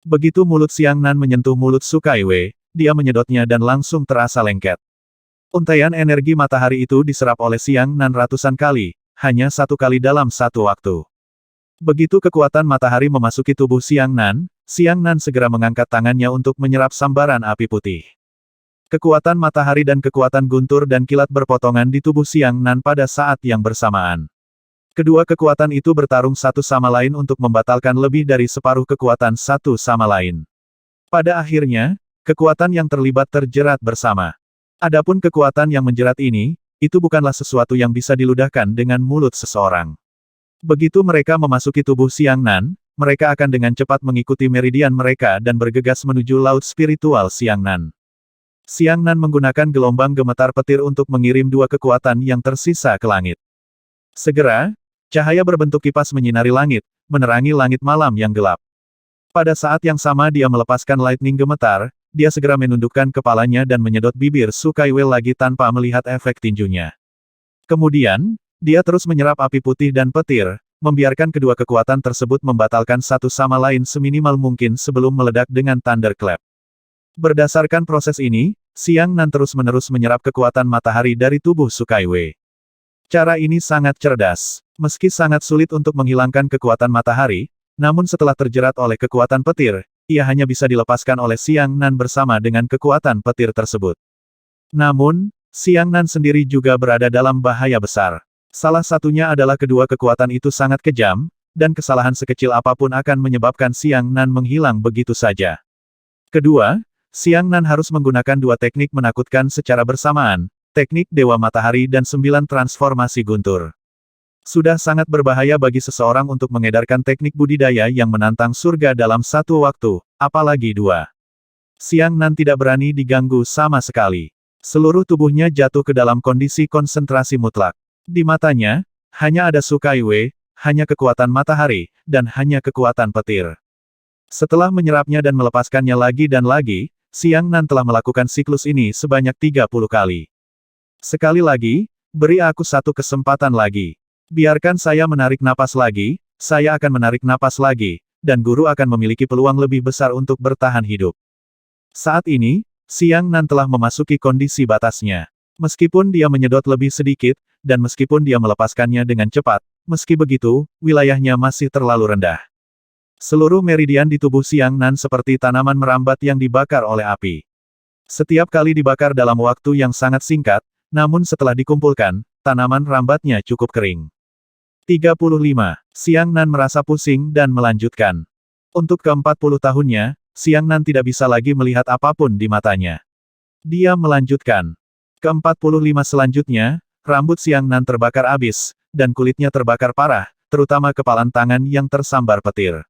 Begitu mulut Xiang Nan menyentuh mulut Sukaiwe, dia menyedotnya dan langsung terasa lengket. Untaian energi matahari itu diserap oleh Xiang Nan ratusan kali, hanya satu kali dalam satu waktu. Begitu kekuatan matahari memasuki tubuh Xiang Nan segera mengangkat tangannya untuk menyerap sambaran api putih. Kekuatan matahari dan kekuatan guntur dan kilat berpotongan di tubuh Xiang Nan pada saat yang bersamaan. Kedua kekuatan itu bertarung satu sama lain untuk membatalkan lebih dari separuh kekuatan satu sama lain. Pada akhirnya, kekuatan yang terlibat terjerat bersama. Adapun kekuatan yang menjerat ini, itu bukanlah sesuatu yang bisa diludahkan dengan mulut seseorang. Begitu mereka memasuki tubuh Xiang Nan, mereka akan dengan cepat mengikuti meridian mereka dan bergegas menuju laut spiritual Xiang Nan. Xiang Nan menggunakan gelombang gemetar petir untuk mengirim dua kekuatan yang tersisa ke langit. Segera, cahaya berbentuk kipas menyinari langit, menerangi langit malam yang gelap. Pada saat yang sama dia melepaskan lightning gemetar, dia segera menundukkan kepalanya dan menyedot bibir Sukaiwe lagi tanpa melihat efek tinjunya. Kemudian, dia terus menyerap api putih dan petir, membiarkan kedua kekuatan tersebut membatalkan satu sama lain seminimal mungkin sebelum meledak dengan thunderclap. Berdasarkan proses ini, Xiang Nan terus-menerus menyerap kekuatan matahari dari tubuh Sukaiwe. Cara ini sangat cerdas. Meski sangat sulit untuk menghilangkan kekuatan matahari, namun setelah terjerat oleh kekuatan petir, ia hanya bisa dilepaskan oleh Xiang Nan bersama dengan kekuatan petir tersebut. Namun, Xiang Nan sendiri juga berada dalam bahaya besar. Salah satunya adalah kedua kekuatan itu sangat kejam, dan kesalahan sekecil apapun akan menyebabkan Xiang Nan menghilang begitu saja. Kedua, Xiang Nan harus menggunakan dua teknik menakutkan secara bersamaan, teknik Dewa Matahari dan 9 transformasi guntur. Sudah sangat berbahaya bagi seseorang untuk mengedarkan teknik budidaya yang menantang surga dalam satu waktu, apalagi dua. Xiang Nan tidak berani diganggu sama sekali. Seluruh tubuhnya jatuh ke dalam kondisi konsentrasi mutlak. Di matanya, hanya ada Sukaiwe, hanya kekuatan matahari, dan hanya kekuatan petir. Setelah menyerapnya dan melepaskannya lagi dan lagi, Xiang Nan telah melakukan siklus ini sebanyak 30 kali. Sekali lagi, beri aku satu kesempatan lagi. Biarkan saya menarik napas lagi, saya akan menarik napas lagi, dan guru akan memiliki peluang lebih besar untuk bertahan hidup. Saat ini, Xiang Nan telah memasuki kondisi batasnya. Meskipun dia menyedot lebih sedikit, dan meskipun dia melepaskannya dengan cepat, meski begitu, wilayahnya masih terlalu rendah. Seluruh meridian di tubuh Xiang Nan seperti tanaman merambat yang dibakar oleh api. Setiap kali dibakar dalam waktu yang sangat singkat, namun setelah dikumpulkan, tanaman rambatnya cukup kering. 35. Xiang Nan merasa pusing dan melanjutkan. Untuk ke-40 tahunnya, Xiang Nan tidak bisa lagi melihat apapun di matanya. Dia melanjutkan. Ke-45 selanjutnya, rambut Siang Nan terbakar abis, dan kulitnya terbakar parah, terutama kepalan tangan yang tersambar petir.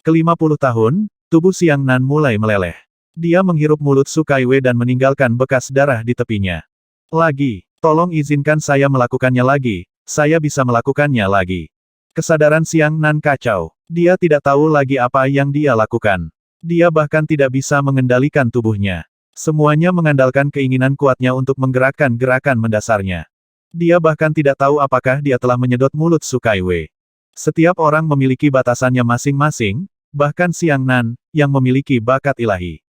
Ke-50 tahun, tubuh Siang Nan mulai meleleh. Dia menghirup mulut Su Kaiwei dan meninggalkan bekas darah di tepinya. Lagi, tolong izinkan saya melakukannya lagi, saya bisa melakukannya lagi. Kesadaran Siang Nan kacau. Dia tidak tahu lagi apa yang dia lakukan. Dia bahkan tidak bisa mengendalikan tubuhnya. Semuanya mengandalkan keinginan kuatnya untuk menggerakkan gerakan mendasarnya. Dia bahkan tidak tahu apakah dia telah menyedot mulut Su Kaiwei. Setiap orang memiliki batasannya masing-masing, bahkan Siang Nan, yang memiliki bakat ilahi.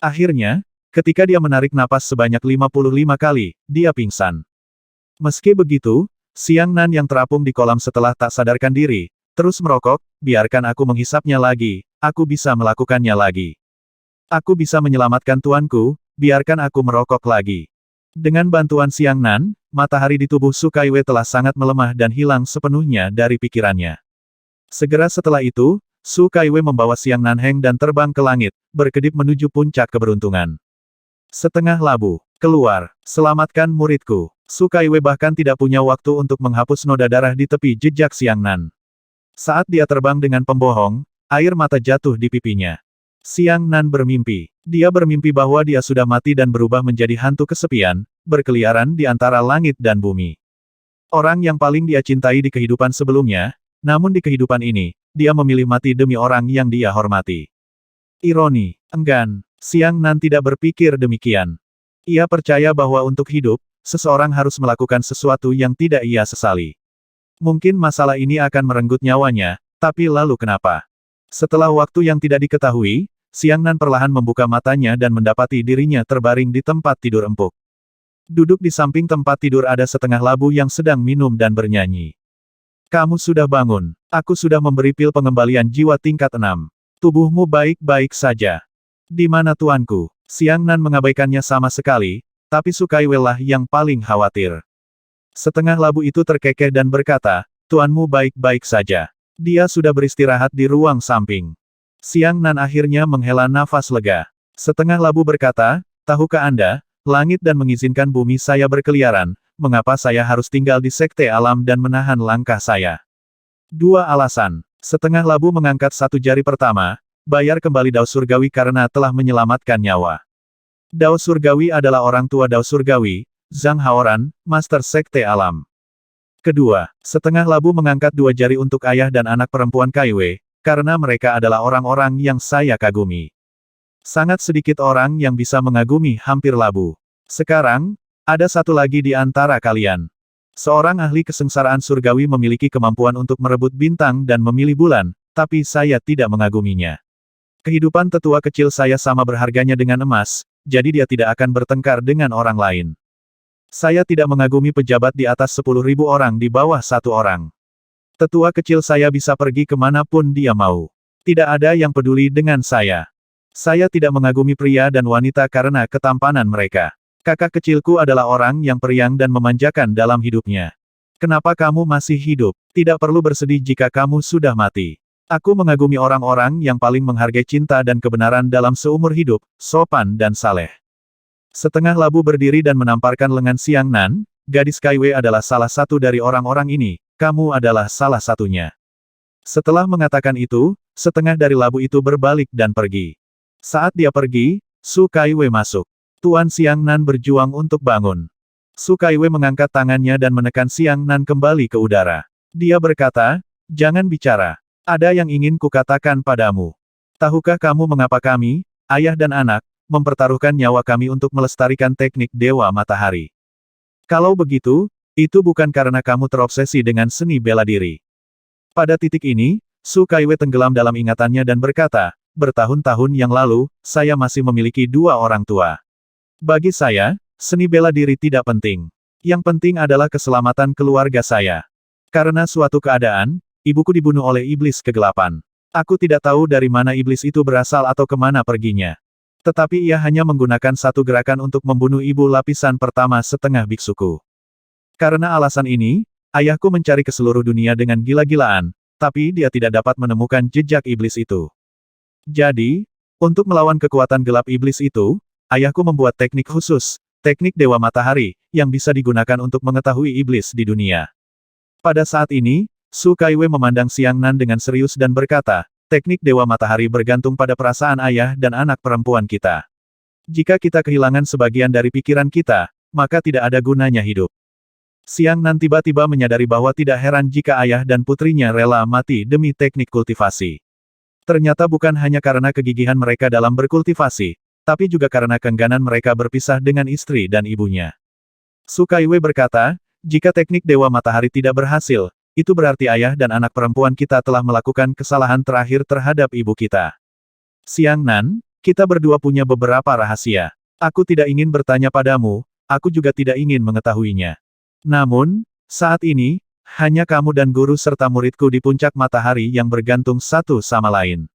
Akhirnya, ketika dia menarik napas sebanyak 55 kali, dia pingsan. Meski begitu, Siang Nan yang terapung di kolam setelah tak sadarkan diri, terus merokok, biarkan aku menghisapnya lagi, aku bisa melakukannya lagi. Aku bisa menyelamatkan tuanku, biarkan aku merokok lagi. Dengan bantuan Siang Nan, matahari di tubuh Su Kaiwei telah sangat melemah dan hilang sepenuhnya dari pikirannya. Segera setelah itu, Su Kaiwei membawa Siang Nanheng dan terbang ke langit, berkedip menuju puncak keberuntungan. Setengah labu. Keluar. Selamatkan muridku. Su Kaiwei bahkan tidak punya waktu untuk menghapus noda darah di tepi jejak Siang Nan. Saat dia terbang dengan pembohong, air mata jatuh di pipinya. Siang Nan bermimpi. Dia bermimpi bahwa dia sudah mati dan berubah menjadi hantu kesepian, berkeliaran di antara langit dan bumi. Orang yang paling dia cintai di kehidupan sebelumnya, namun di kehidupan ini, dia memilih mati demi orang yang dia hormati. Ironi, enggan, Siang Nan tidak berpikir demikian. Ia percaya bahwa untuk hidup, seseorang harus melakukan sesuatu yang tidak ia sesali. Mungkin masalah ini akan merenggut nyawanya, tapi lalu kenapa? Setelah waktu yang tidak diketahui, Siang Nan perlahan membuka matanya dan mendapati dirinya terbaring di tempat tidur empuk. Duduk di samping tempat tidur ada setengah labu yang sedang minum dan bernyanyi. Kamu sudah bangun. Aku sudah memberi pil pengembalian jiwa tingkat 6. Tubuhmu baik-baik saja. Di mana tuanku? Siang Nan mengabaikannya sama sekali, tapi Su Kaiwei lah yang paling khawatir. Setengah labu itu terkekeh dan berkata, tuanmu baik-baik saja. Dia sudah beristirahat di ruang samping. Siang Nan akhirnya menghela nafas lega. Setengah labu berkata, tahukah Anda, langit dan mengizinkan bumi saya berkeliaran, mengapa saya harus tinggal di sekte alam dan menahan langkah saya? 2 alasan. Setengah labu mengangkat satu jari pertama, bayar kembali Dao Surgawi karena telah menyelamatkan nyawa. Dao Surgawi adalah orang tua Dao Surgawi, Zhang Haoran, Master Sekte Alam. Kedua, setengah labu mengangkat 2 jari untuk ayah dan anak perempuan Kaiwei, karena mereka adalah orang-orang yang saya kagumi. Sangat sedikit orang yang bisa mengagumi hampir labu. Sekarang, ada satu lagi di antara kalian. Seorang ahli kesengsaraan surgawi memiliki kemampuan untuk merebut bintang dan memilih bulan, tapi saya tidak mengaguminya. Kehidupan tetua kecil saya sama berharganya dengan emas, jadi dia tidak akan bertengkar dengan orang lain. Saya tidak mengagumi pejabat di atas 10.000 orang di bawah 1 orang. Tetua kecil saya bisa pergi kemanapun dia mau. Tidak ada yang peduli dengan saya. Saya tidak mengagumi pria dan wanita karena ketampanan mereka. Kakak kecilku adalah orang yang periang dan memanjakan dalam hidupnya. Kenapa kamu masih hidup? Tidak perlu bersedih jika kamu sudah mati. Aku mengagumi orang-orang yang paling menghargai cinta dan kebenaran dalam seumur hidup, sopan dan saleh. Setengah labu berdiri dan menamparkan lengan Siang Nan, gadis Kaiwei adalah salah satu dari orang-orang ini, kamu adalah salah satunya. Setelah mengatakan itu, setengah dari labu itu berbalik dan pergi. Saat dia pergi, Su Kaiwei masuk. Tuan Siang Nan berjuang untuk bangun. Su Kaiwei mengangkat tangannya dan menekan Siang Nan kembali ke udara. Dia berkata, jangan bicara. Ada yang ingin kukatakan padamu. Tahukah kamu mengapa kami, ayah dan anak, mempertaruhkan nyawa kami untuk melestarikan teknik Dewa Matahari? Kalau begitu, itu bukan karena kamu terobsesi dengan seni bela diri. Pada titik ini, Su Kaiwei tenggelam dalam ingatannya dan berkata, bertahun-tahun yang lalu, saya masih memiliki 2 orang tua. Bagi saya, seni bela diri tidak penting. Yang penting adalah keselamatan keluarga saya. Karena suatu keadaan, ibuku dibunuh oleh iblis kegelapan. Aku tidak tahu dari mana iblis itu berasal atau kemana perginya. Tetapi ia hanya menggunakan satu gerakan untuk membunuh ibu lapisan pertama setengah biksuku. Karena alasan ini, ayahku mencari ke seluruh dunia dengan gila-gilaan, tapi dia tidak dapat menemukan jejak iblis itu. Jadi, untuk melawan kekuatan gelap iblis itu, ayahku membuat teknik khusus, teknik Dewa Matahari, yang bisa digunakan untuk mengetahui iblis di dunia. Pada saat ini, Su Kaiwei memandang Xiang Nan dengan serius dan berkata, teknik Dewa Matahari bergantung pada perasaan ayah dan anak perempuan kita. Jika kita kehilangan sebagian dari pikiran kita, maka tidak ada gunanya hidup. Xiang Nan tiba-tiba menyadari bahwa tidak heran jika ayah dan putrinya rela mati demi teknik kultivasi. Ternyata bukan hanya karena kegigihan mereka dalam berkultivasi, tapi juga karena keengganan mereka berpisah dengan istri dan ibunya. Su Kaiwei berkata, jika teknik Dewa Matahari tidak berhasil, itu berarti ayah dan anak perempuan kita telah melakukan kesalahan terakhir terhadap ibu kita. Xiang Nan, kita berdua punya beberapa rahasia. Aku tidak ingin bertanya padamu, aku juga tidak ingin mengetahuinya. Namun, saat ini, hanya kamu dan guru serta muridku di puncak matahari yang bergantung satu sama lain.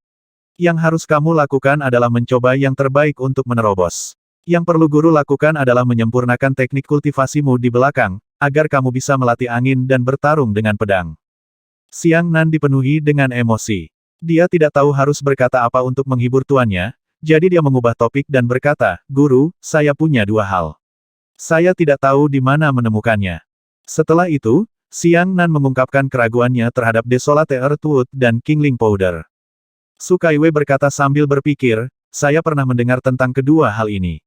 Yang harus kamu lakukan adalah mencoba yang terbaik untuk menerobos. Yang perlu guru lakukan adalah menyempurnakan teknik kultivasimu di belakang, agar kamu bisa melatih angin dan bertarung dengan pedang. Xiang Nan dipenuhi dengan emosi. Dia tidak tahu harus berkata apa untuk menghibur tuannya, jadi dia mengubah topik dan berkata, Guru, saya punya dua hal. Saya tidak tahu di mana menemukannya. Setelah itu, Xiang Nan mengungkapkan keraguannya terhadap Desolate Earthwood dan Kingling Powder. Su Kaiwei berkata sambil berpikir, saya pernah mendengar tentang kedua hal ini.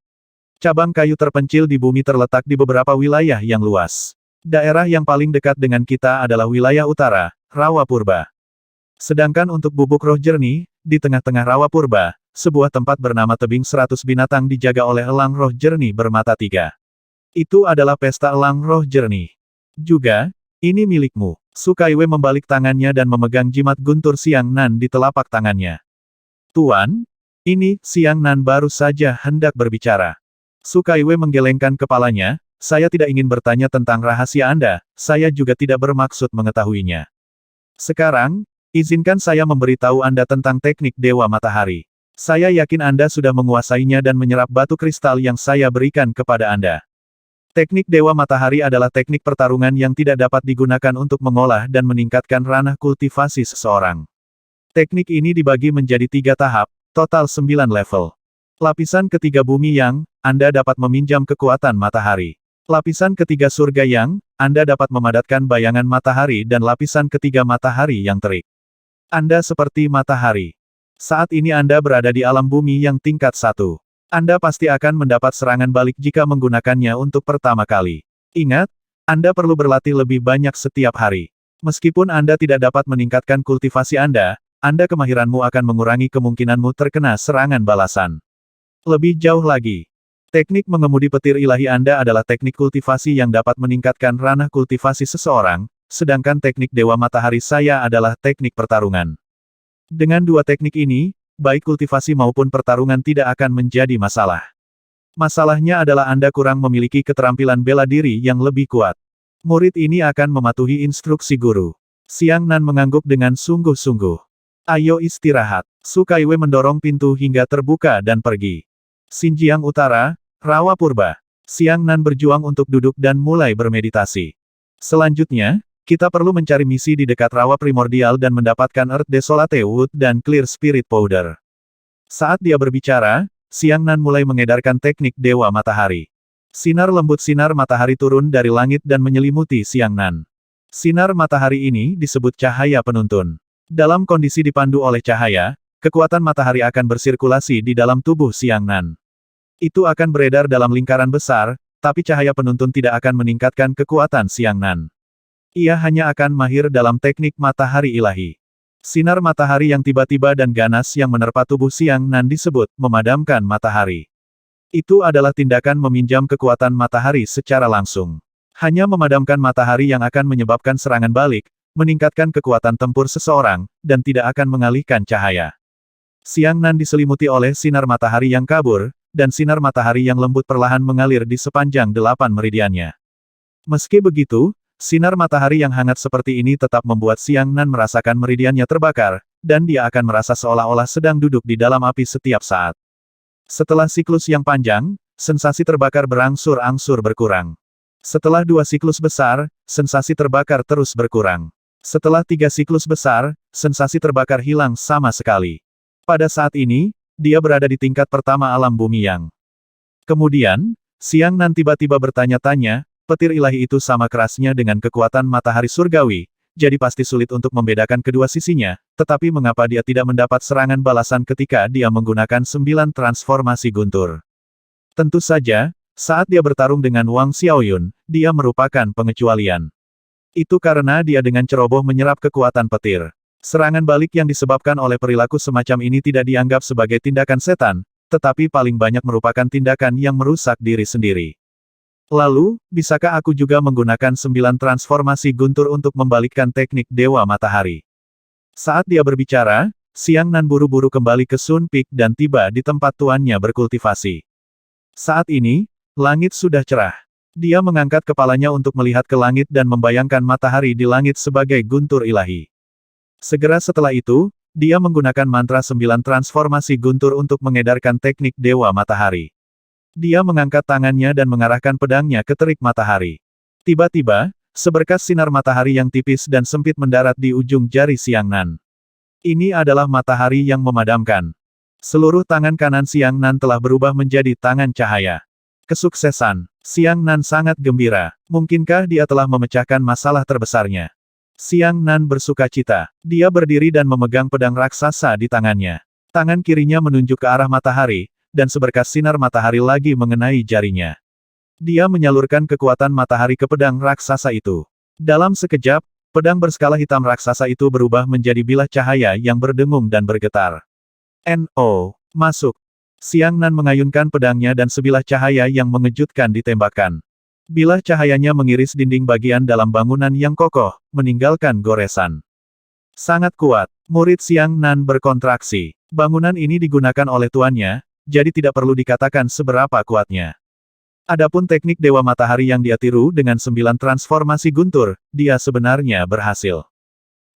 Cabang kayu terpencil di bumi terletak di beberapa wilayah yang luas. Daerah yang paling dekat dengan kita adalah wilayah utara, Rawa Purba. Sedangkan untuk bubuk roh jernih, di tengah-tengah Rawa Purba, sebuah tempat bernama Tebing 100 binatang dijaga oleh elang roh jernih bermata tiga. Itu adalah pesta elang roh jernih. Juga, ini milikmu. Su Kaiwei membalik tangannya dan memegang jimat guntur Xiang Nan di telapak tangannya. Tuan, ini, Xiang Nan baru saja hendak berbicara. Su Kaiwei menggelengkan kepalanya, saya tidak ingin bertanya tentang rahasia Anda, saya juga tidak bermaksud mengetahuinya. Sekarang, izinkan saya memberitahu Anda tentang teknik Dewa Matahari. Saya yakin Anda sudah menguasainya dan menyerap batu kristal yang saya berikan kepada Anda. Teknik Dewa Matahari adalah teknik pertarungan yang tidak dapat digunakan untuk mengolah dan meningkatkan ranah kultivasi seseorang. Teknik ini dibagi menjadi 3 tahap, total 9 level. Lapisan ketiga bumi yang, Anda dapat meminjam kekuatan matahari. Lapisan ketiga surga yang, Anda dapat memadatkan bayangan matahari dan lapisan ketiga matahari yang terik. Anda seperti matahari. Saat ini Anda berada di alam bumi yang tingkat 1. Anda pasti akan mendapat serangan balik jika menggunakannya untuk pertama kali. Ingat, Anda perlu berlatih lebih banyak setiap hari. Meskipun Anda tidak dapat meningkatkan kultivasi Anda kemahiranmu akan mengurangi kemungkinanmu terkena serangan balasan. Lebih jauh lagi, teknik mengemudi petir ilahi Anda adalah teknik kultivasi yang dapat meningkatkan ranah kultivasi seseorang, sedangkan teknik Dewa Matahari saya adalah teknik pertarungan. Dengan dua teknik ini, baik kultivasi maupun pertarungan tidak akan menjadi masalah. Masalahnya adalah Anda kurang memiliki keterampilan bela diri yang lebih kuat. Murid ini akan mematuhi instruksi guru. Xiang Nan mengangguk dengan sungguh-sungguh. Ayo istirahat. Su Kaiwei mendorong pintu hingga terbuka dan pergi. Xinjiang Utara, Rawa Purba. Xiang Nan berjuang untuk duduk dan mulai bermeditasi. Selanjutnya, kita perlu mencari misi di dekat Rawa Primordial dan mendapatkan Earth Desolate Wood dan Clear Spirit Powder. Saat dia berbicara, Xiang Nan mulai mengedarkan teknik Dewa Matahari. Sinar lembut sinar matahari turun dari langit dan menyelimuti Xiang Nan. Sinar matahari ini disebut cahaya penuntun. Dalam kondisi dipandu oleh cahaya, kekuatan matahari akan bersirkulasi di dalam tubuh Xiang Nan. Itu akan beredar dalam lingkaran besar, tapi cahaya penuntun tidak akan meningkatkan kekuatan Xiang Nan. Ia hanya akan mahir dalam teknik matahari ilahi. Sinar matahari yang tiba-tiba dan ganas yang menerpa tubuh Xiang Nan disebut memadamkan matahari. Itu adalah tindakan meminjam kekuatan matahari secara langsung. Hanya memadamkan matahari yang akan menyebabkan serangan balik, meningkatkan kekuatan tempur seseorang, dan tidak akan mengalihkan cahaya. Xiang Nan diselimuti oleh sinar matahari yang kabur, dan sinar matahari yang lembut perlahan mengalir di sepanjang 8 meridiannya. Meski begitu, sinar matahari yang hangat seperti ini tetap membuat Xiang Nan merasakan meridiannya terbakar, dan dia akan merasa seolah-olah sedang duduk di dalam api setiap saat. Setelah siklus yang panjang, sensasi terbakar berangsur-angsur berkurang. Setelah 2 siklus besar, sensasi terbakar terus berkurang. Setelah 3 siklus besar, sensasi terbakar hilang sama sekali. Pada saat ini, dia berada di tingkat pertama alam bumi yang. Kemudian, Xiang Nan tiba-tiba bertanya-tanya, petir ilahi itu sama kerasnya dengan kekuatan matahari surgawi, jadi pasti sulit untuk membedakan kedua sisinya, tetapi mengapa dia tidak mendapat serangan balasan ketika dia menggunakan 9 transformasi guntur? Tentu saja, saat dia bertarung dengan Wang Xiaoyun, dia merupakan pengecualian. Itu karena dia dengan ceroboh menyerap kekuatan petir. Serangan balik yang disebabkan oleh perilaku semacam ini tidak dianggap sebagai tindakan setan, tetapi paling banyak merupakan tindakan yang merusak diri sendiri. Lalu, bisakah aku juga menggunakan 9 transformasi guntur untuk membalikkan teknik Dewa Matahari? Saat dia berbicara, Xiang Nan buru-buru kembali ke Sun Peak dan tiba di tempat tuannya berkultivasi. Saat ini, langit sudah cerah. Dia mengangkat kepalanya untuk melihat ke langit dan membayangkan matahari di langit sebagai guntur ilahi. Segera setelah itu, dia menggunakan mantra 9 transformasi guntur untuk mengedarkan teknik Dewa Matahari. Dia mengangkat tangannya dan mengarahkan pedangnya ke terik matahari. Tiba-tiba, seberkas sinar matahari yang tipis dan sempit mendarat di ujung jari Xiang Nan. Ini adalah matahari yang memadamkan. Seluruh tangan kanan Xiang Nan telah berubah menjadi tangan cahaya. Kesuksesan. Xiang Nan sangat gembira. Mungkinkah dia telah memecahkan masalah terbesarnya? Xiang Nan bersukacita. Dia berdiri dan memegang pedang raksasa di tangannya. Tangan kirinya menunjuk ke arah matahari, dan seberkas sinar matahari lagi mengenai jarinya. Dia menyalurkan kekuatan matahari ke pedang raksasa itu. Dalam sekejap, pedang berskala hitam raksasa itu berubah menjadi bilah cahaya yang berdengung dan bergetar. No, masuk. Xiang Nan mengayunkan pedangnya dan sebilah cahaya yang mengejutkan ditembakkan. Bilah cahayanya mengiris dinding bagian dalam bangunan yang kokoh, meninggalkan goresan. Sangat kuat. Murid Xiang Nan berkontraksi. Bangunan ini digunakan oleh tuannya, jadi tidak perlu dikatakan seberapa kuatnya. Adapun teknik Dewa Matahari yang dia tiru dengan 9 transformasi guntur, dia sebenarnya berhasil.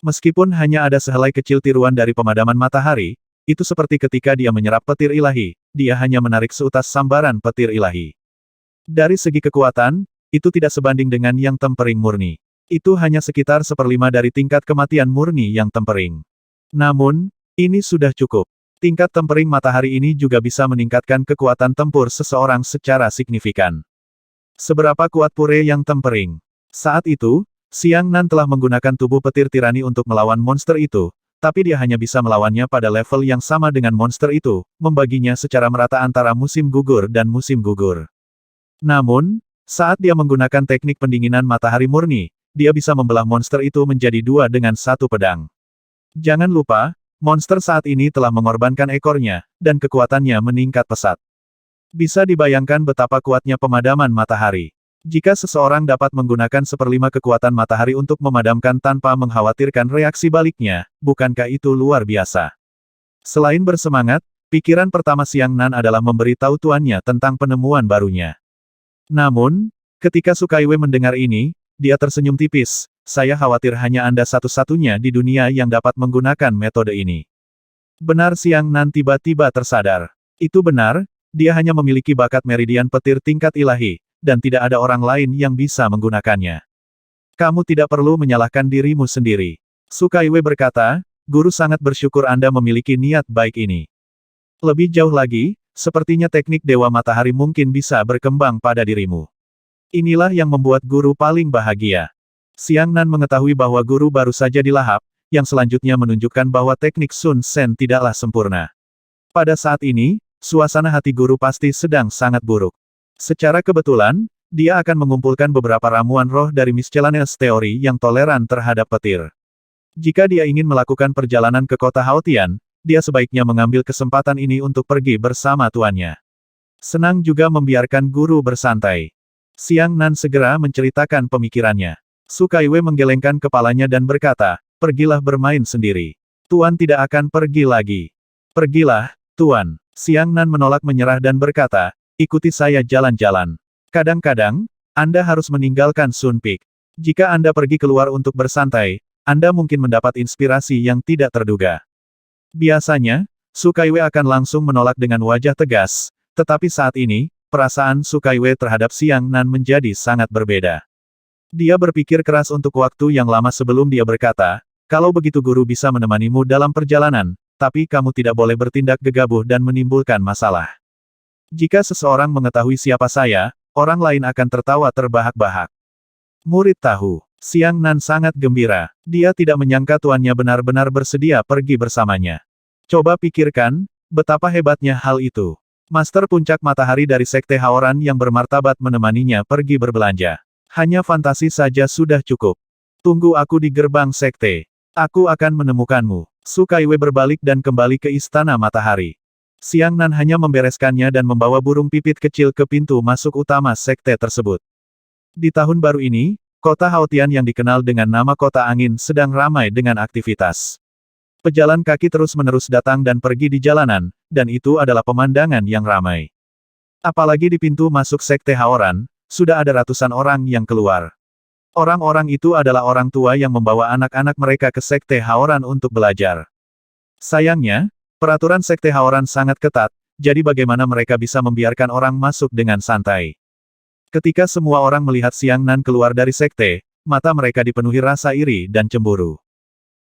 Meskipun hanya ada sehelai kecil tiruan dari pemadaman matahari, itu seperti ketika dia menyerap petir ilahi, dia hanya menarik seutas sambaran petir ilahi. Dari segi kekuatan, itu tidak sebanding dengan yang tempering murni. Itu hanya sekitar 1/5 dari tingkat kematian murni yang tempering. Namun, ini sudah cukup. Tingkat tempering matahari ini juga bisa meningkatkan kekuatan tempur seseorang secara signifikan. Seberapa kuat pure yang tempering? Saat itu, Xiang Nan telah menggunakan tubuh petir tirani untuk melawan monster itu, tapi dia hanya bisa melawannya pada level yang sama dengan monster itu, membaginya secara merata antara musim gugur dan musim gugur. Namun, saat dia menggunakan teknik pendinginan matahari murni, dia bisa membelah monster itu menjadi 2 dengan 1 pedang. Jangan lupa, monster saat ini telah mengorbankan ekornya, dan kekuatannya meningkat pesat. Bisa dibayangkan betapa kuatnya pemadaman matahari. Jika seseorang dapat menggunakan 1/5 kekuatan matahari untuk memadamkan tanpa mengkhawatirkan reaksi baliknya, bukankah itu luar biasa? Selain bersemangat, pikiran pertama Xiang Nan adalah memberitahu tuannya tentang penemuan barunya. Namun, ketika Sukaiwe mendengar ini, dia tersenyum tipis. Saya khawatir hanya Anda satu-satunya di dunia yang dapat menggunakan metode ini. Benar, Xiang Nan tiba-tiba tersadar. Itu benar, dia hanya memiliki bakat meridian petir tingkat ilahi, dan tidak ada orang lain yang bisa menggunakannya. Kamu tidak perlu menyalahkan dirimu sendiri. Sukaiwe berkata, guru sangat bersyukur Anda memiliki niat baik ini. Lebih jauh lagi, sepertinya teknik Dewa Matahari mungkin bisa berkembang pada dirimu. Inilah yang membuat guru paling bahagia. Xiang Nan mengetahui bahwa guru baru saja dilahap, yang selanjutnya menunjukkan bahwa teknik Sun Sen tidaklah sempurna. Pada saat ini, suasana hati guru pasti sedang sangat buruk. Secara kebetulan, dia akan mengumpulkan beberapa ramuan roh dari Miscellaneous Theory yang toleran terhadap petir. Jika dia ingin melakukan perjalanan ke kota Haotian, dia sebaiknya mengambil kesempatan ini untuk pergi bersama tuannya. Senang juga membiarkan guru bersantai. Xiang Nan segera menceritakan pemikirannya. Sukaiwe menggelengkan kepalanya dan berkata, pergilah bermain sendiri. Tuan tidak akan pergi lagi. Pergilah, Tuan. Xiang Nan menolak menyerah dan berkata, ikuti saya jalan-jalan. Kadang-kadang, Anda harus meninggalkan Sun Peak. Jika Anda pergi keluar untuk bersantai, Anda mungkin mendapat inspirasi yang tidak terduga. Biasanya, Sukaiwe akan langsung menolak dengan wajah tegas, tetapi saat ini, perasaan Sukaiwe terhadap Xiang Nan menjadi sangat berbeda. Dia berpikir keras untuk waktu yang lama sebelum dia berkata, kalau begitu guru bisa menemanimu dalam perjalanan, tapi kamu tidak boleh bertindak gegabah dan menimbulkan masalah. Jika seseorang mengetahui siapa saya, orang lain akan tertawa terbahak-bahak. Murid tahu. Xiang Nan sangat gembira. Dia tidak menyangka tuannya benar-benar bersedia pergi bersamanya. Coba pikirkan, betapa hebatnya hal itu. Master puncak matahari dari Sekte Haoran yang bermartabat menemaninya pergi berbelanja. Hanya fantasi saja sudah cukup. Tunggu aku di gerbang sekte. Aku akan menemukanmu. Su Kaiwei berbalik dan kembali ke Istana Matahari. Xiang Nan hanya membereskannya dan membawa burung pipit kecil ke pintu masuk utama sekte tersebut. Di tahun baru ini, kota Haotian yang dikenal dengan nama Kota Angin sedang ramai dengan aktivitas. Pejalan kaki terus-menerus datang dan pergi di jalanan, dan itu adalah pemandangan yang ramai. Apalagi di pintu masuk Sekte Haoran, sudah ada ratusan orang yang keluar. Orang-orang itu adalah orang tua yang membawa anak-anak mereka ke Sekte Haoran untuk belajar. Sayangnya, peraturan Sekte Haoran sangat ketat, jadi bagaimana mereka bisa membiarkan orang masuk dengan santai. Ketika semua orang melihat Xiang Nan keluar dari sekte, mata mereka dipenuhi rasa iri dan cemburu.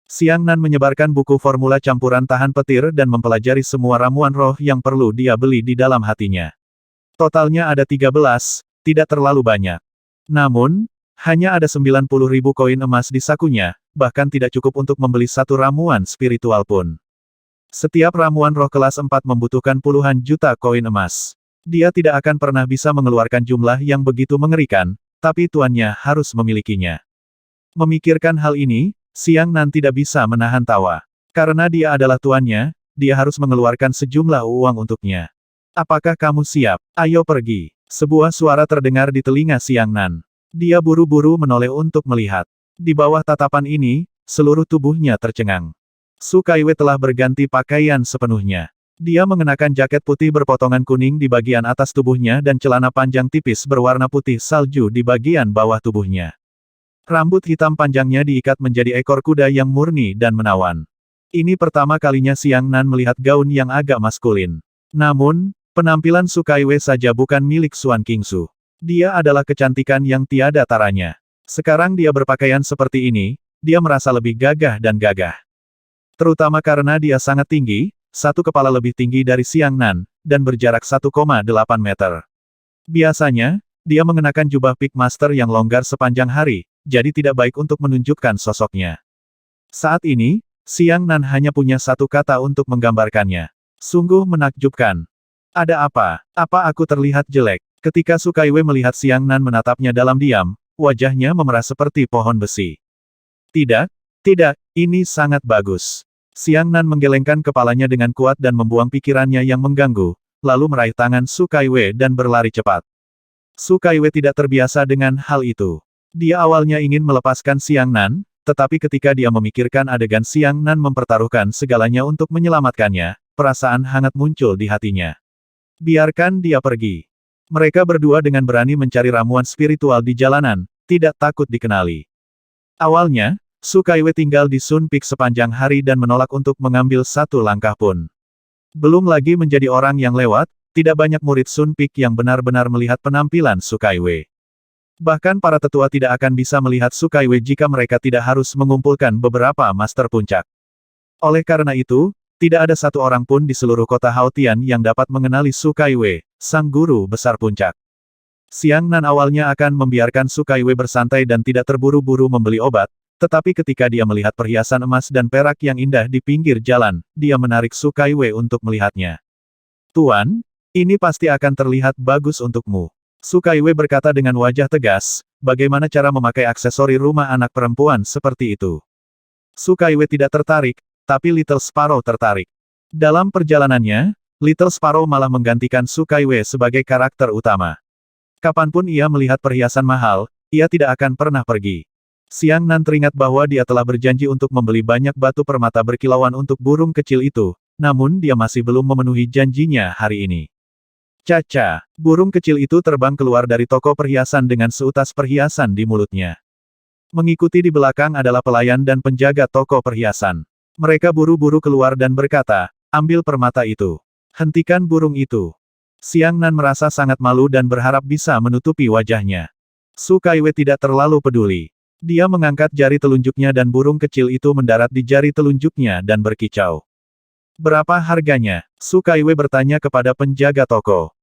Xiang Nan menyebarkan buku formula campuran tahan petir dan mempelajari semua ramuan roh yang perlu dia beli di dalam hatinya. Totalnya ada 13, tidak terlalu banyak. Namun, hanya ada 90.000 koin emas di sakunya, bahkan tidak cukup untuk membeli satu ramuan spiritual pun. Setiap ramuan roh kelas 4 membutuhkan puluhan juta koin emas. Dia tidak akan pernah bisa mengeluarkan jumlah yang begitu mengerikan, tapi tuannya harus memilikinya. Memikirkan hal ini, Xiang Nan tidak bisa menahan tawa. Karena dia adalah tuannya, dia harus mengeluarkan sejumlah uang untuknya. Apakah kamu siap? Ayo pergi. Sebuah suara terdengar di telinga Xiang Nan. Dia buru-buru menoleh untuk melihat. Di bawah tatapan ini, seluruh tubuhnya tercengang. Su Kaiwei telah berganti pakaian sepenuhnya. Dia mengenakan jaket putih berpotongan kuning di bagian atas tubuhnya dan celana panjang tipis berwarna putih salju di bagian bawah tubuhnya. Rambut hitam panjangnya diikat menjadi ekor kuda yang murni dan menawan. Ini pertama kalinya Xiang Nan melihat gaun yang agak maskulin. Namun, penampilan Su Kaiwei saja bukan milik Xuan Qingsu. Dia adalah kecantikan yang tiada taranya. Sekarang dia berpakaian seperti ini, dia merasa lebih gagah dan gagah. Terutama karena dia sangat tinggi, satu kepala lebih tinggi dari Xiang Nan, dan berjarak 1,8 meter. Biasanya, dia mengenakan jubah Peak Master yang longgar sepanjang hari, jadi tidak baik untuk menunjukkan sosoknya. Saat ini, Xiang Nan hanya punya satu kata untuk menggambarkannya. Sungguh menakjubkan. Ada apa? Apa aku terlihat jelek? Ketika Su Kaiwei melihat Xiang Nan menatapnya dalam diam, wajahnya memerah seperti pohon besi. Tidak, tidak, ini sangat bagus. Xiang Nan menggelengkan kepalanya dengan kuat dan membuang pikirannya yang mengganggu, lalu meraih tangan Su Kaiwei dan berlari cepat. Su Kaiwei tidak terbiasa dengan hal itu. Dia awalnya ingin melepaskan Xiang Nan, tetapi ketika dia memikirkan adegan Xiang Nan mempertaruhkan segalanya untuk menyelamatkannya, perasaan hangat muncul di hatinya. Biarkan dia pergi. Mereka berdua dengan berani mencari ramuan spiritual di jalanan, tidak takut dikenali. Awalnya, Su Kaiwei tinggal di Sun Peak sepanjang hari dan menolak untuk mengambil satu langkah pun. Belum lagi menjadi orang yang lewat, tidak banyak murid Sun Peak yang benar-benar melihat penampilan Su Kaiwei. Bahkan para tetua tidak akan bisa melihat Su Kaiwei jika mereka tidak harus mengumpulkan beberapa master puncak. Oleh karena itu, tidak ada satu orang pun di seluruh kota Haotian yang dapat mengenali Su Kaiwei, sang guru besar puncak. Xiang Nan awalnya akan membiarkan Su Kaiwei bersantai dan tidak terburu-buru membeli obat, tetapi ketika dia melihat perhiasan emas dan perak yang indah di pinggir jalan, dia menarik Su Kaiwei untuk melihatnya. Tuan, ini pasti akan terlihat bagus untukmu. Su Kaiwei berkata dengan wajah tegas, bagaimana cara memakai aksesori rumah anak perempuan seperti itu. Su Kaiwei tidak tertarik, tapi Little Sparrow tertarik. Dalam perjalanannya, Little Sparrow malah menggantikan Su Kaiwei sebagai karakter utama. Kapanpun ia melihat perhiasan mahal, ia tidak akan pernah pergi. Xiang Nan teringat bahwa dia telah berjanji untuk membeli banyak batu permata berkilauan untuk burung kecil itu, namun dia masih belum memenuhi janjinya hari ini. Caca, burung kecil itu terbang keluar dari toko perhiasan dengan seutas perhiasan di mulutnya. Mengikuti di belakang adalah pelayan dan penjaga toko perhiasan. Mereka buru-buru keluar dan berkata, ambil permata itu. Hentikan burung itu. Xiang Nan merasa sangat malu dan berharap bisa menutupi wajahnya. Su Kaiwei tidak terlalu peduli. Dia mengangkat jari telunjuknya dan burung kecil itu mendarat di jari telunjuknya dan berkicau. Berapa harganya? Su Kaiwei bertanya kepada penjaga toko.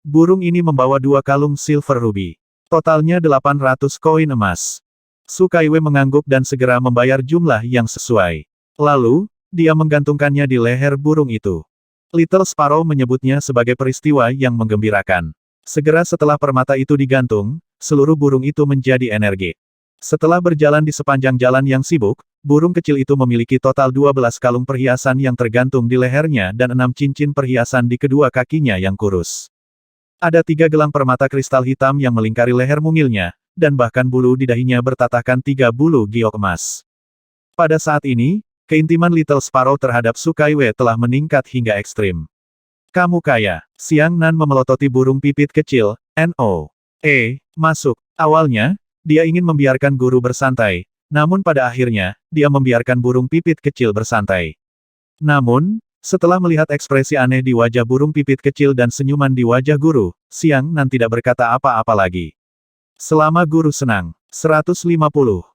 Burung ini membawa 2 kalung silver ruby. Totalnya 800 koin emas. Su Kaiwei mengangguk dan segera membayar jumlah yang sesuai. Lalu, dia menggantungkannya di leher burung itu. Little Sparrow menyebutnya sebagai peristiwa yang menggembirakan. Segera setelah permata itu digantung, seluruh burung itu menjadi energi. Setelah berjalan di sepanjang jalan yang sibuk, burung kecil itu memiliki total 12 kalung perhiasan yang tergantung di lehernya dan 6 cincin perhiasan di kedua kakinya yang kurus. Ada 3 gelang permata kristal hitam yang melingkari leher mungilnya, dan bahkan bulu di dahinya bertatahkan 3 bulu giok emas. Pada saat ini, keintiman Little Sparrow terhadap Su Kaiwei telah meningkat hingga ekstrim. Kamu kaya. Xiang Nan memelototi burung pipit kecil, masuk. Awalnya, dia ingin membiarkan guru bersantai, namun pada akhirnya, dia membiarkan burung pipit kecil bersantai. Namun, setelah melihat ekspresi aneh di wajah burung pipit kecil dan senyuman di wajah guru, Xiang Nan tidak berkata apa-apa lagi. Selama guru senang. 150.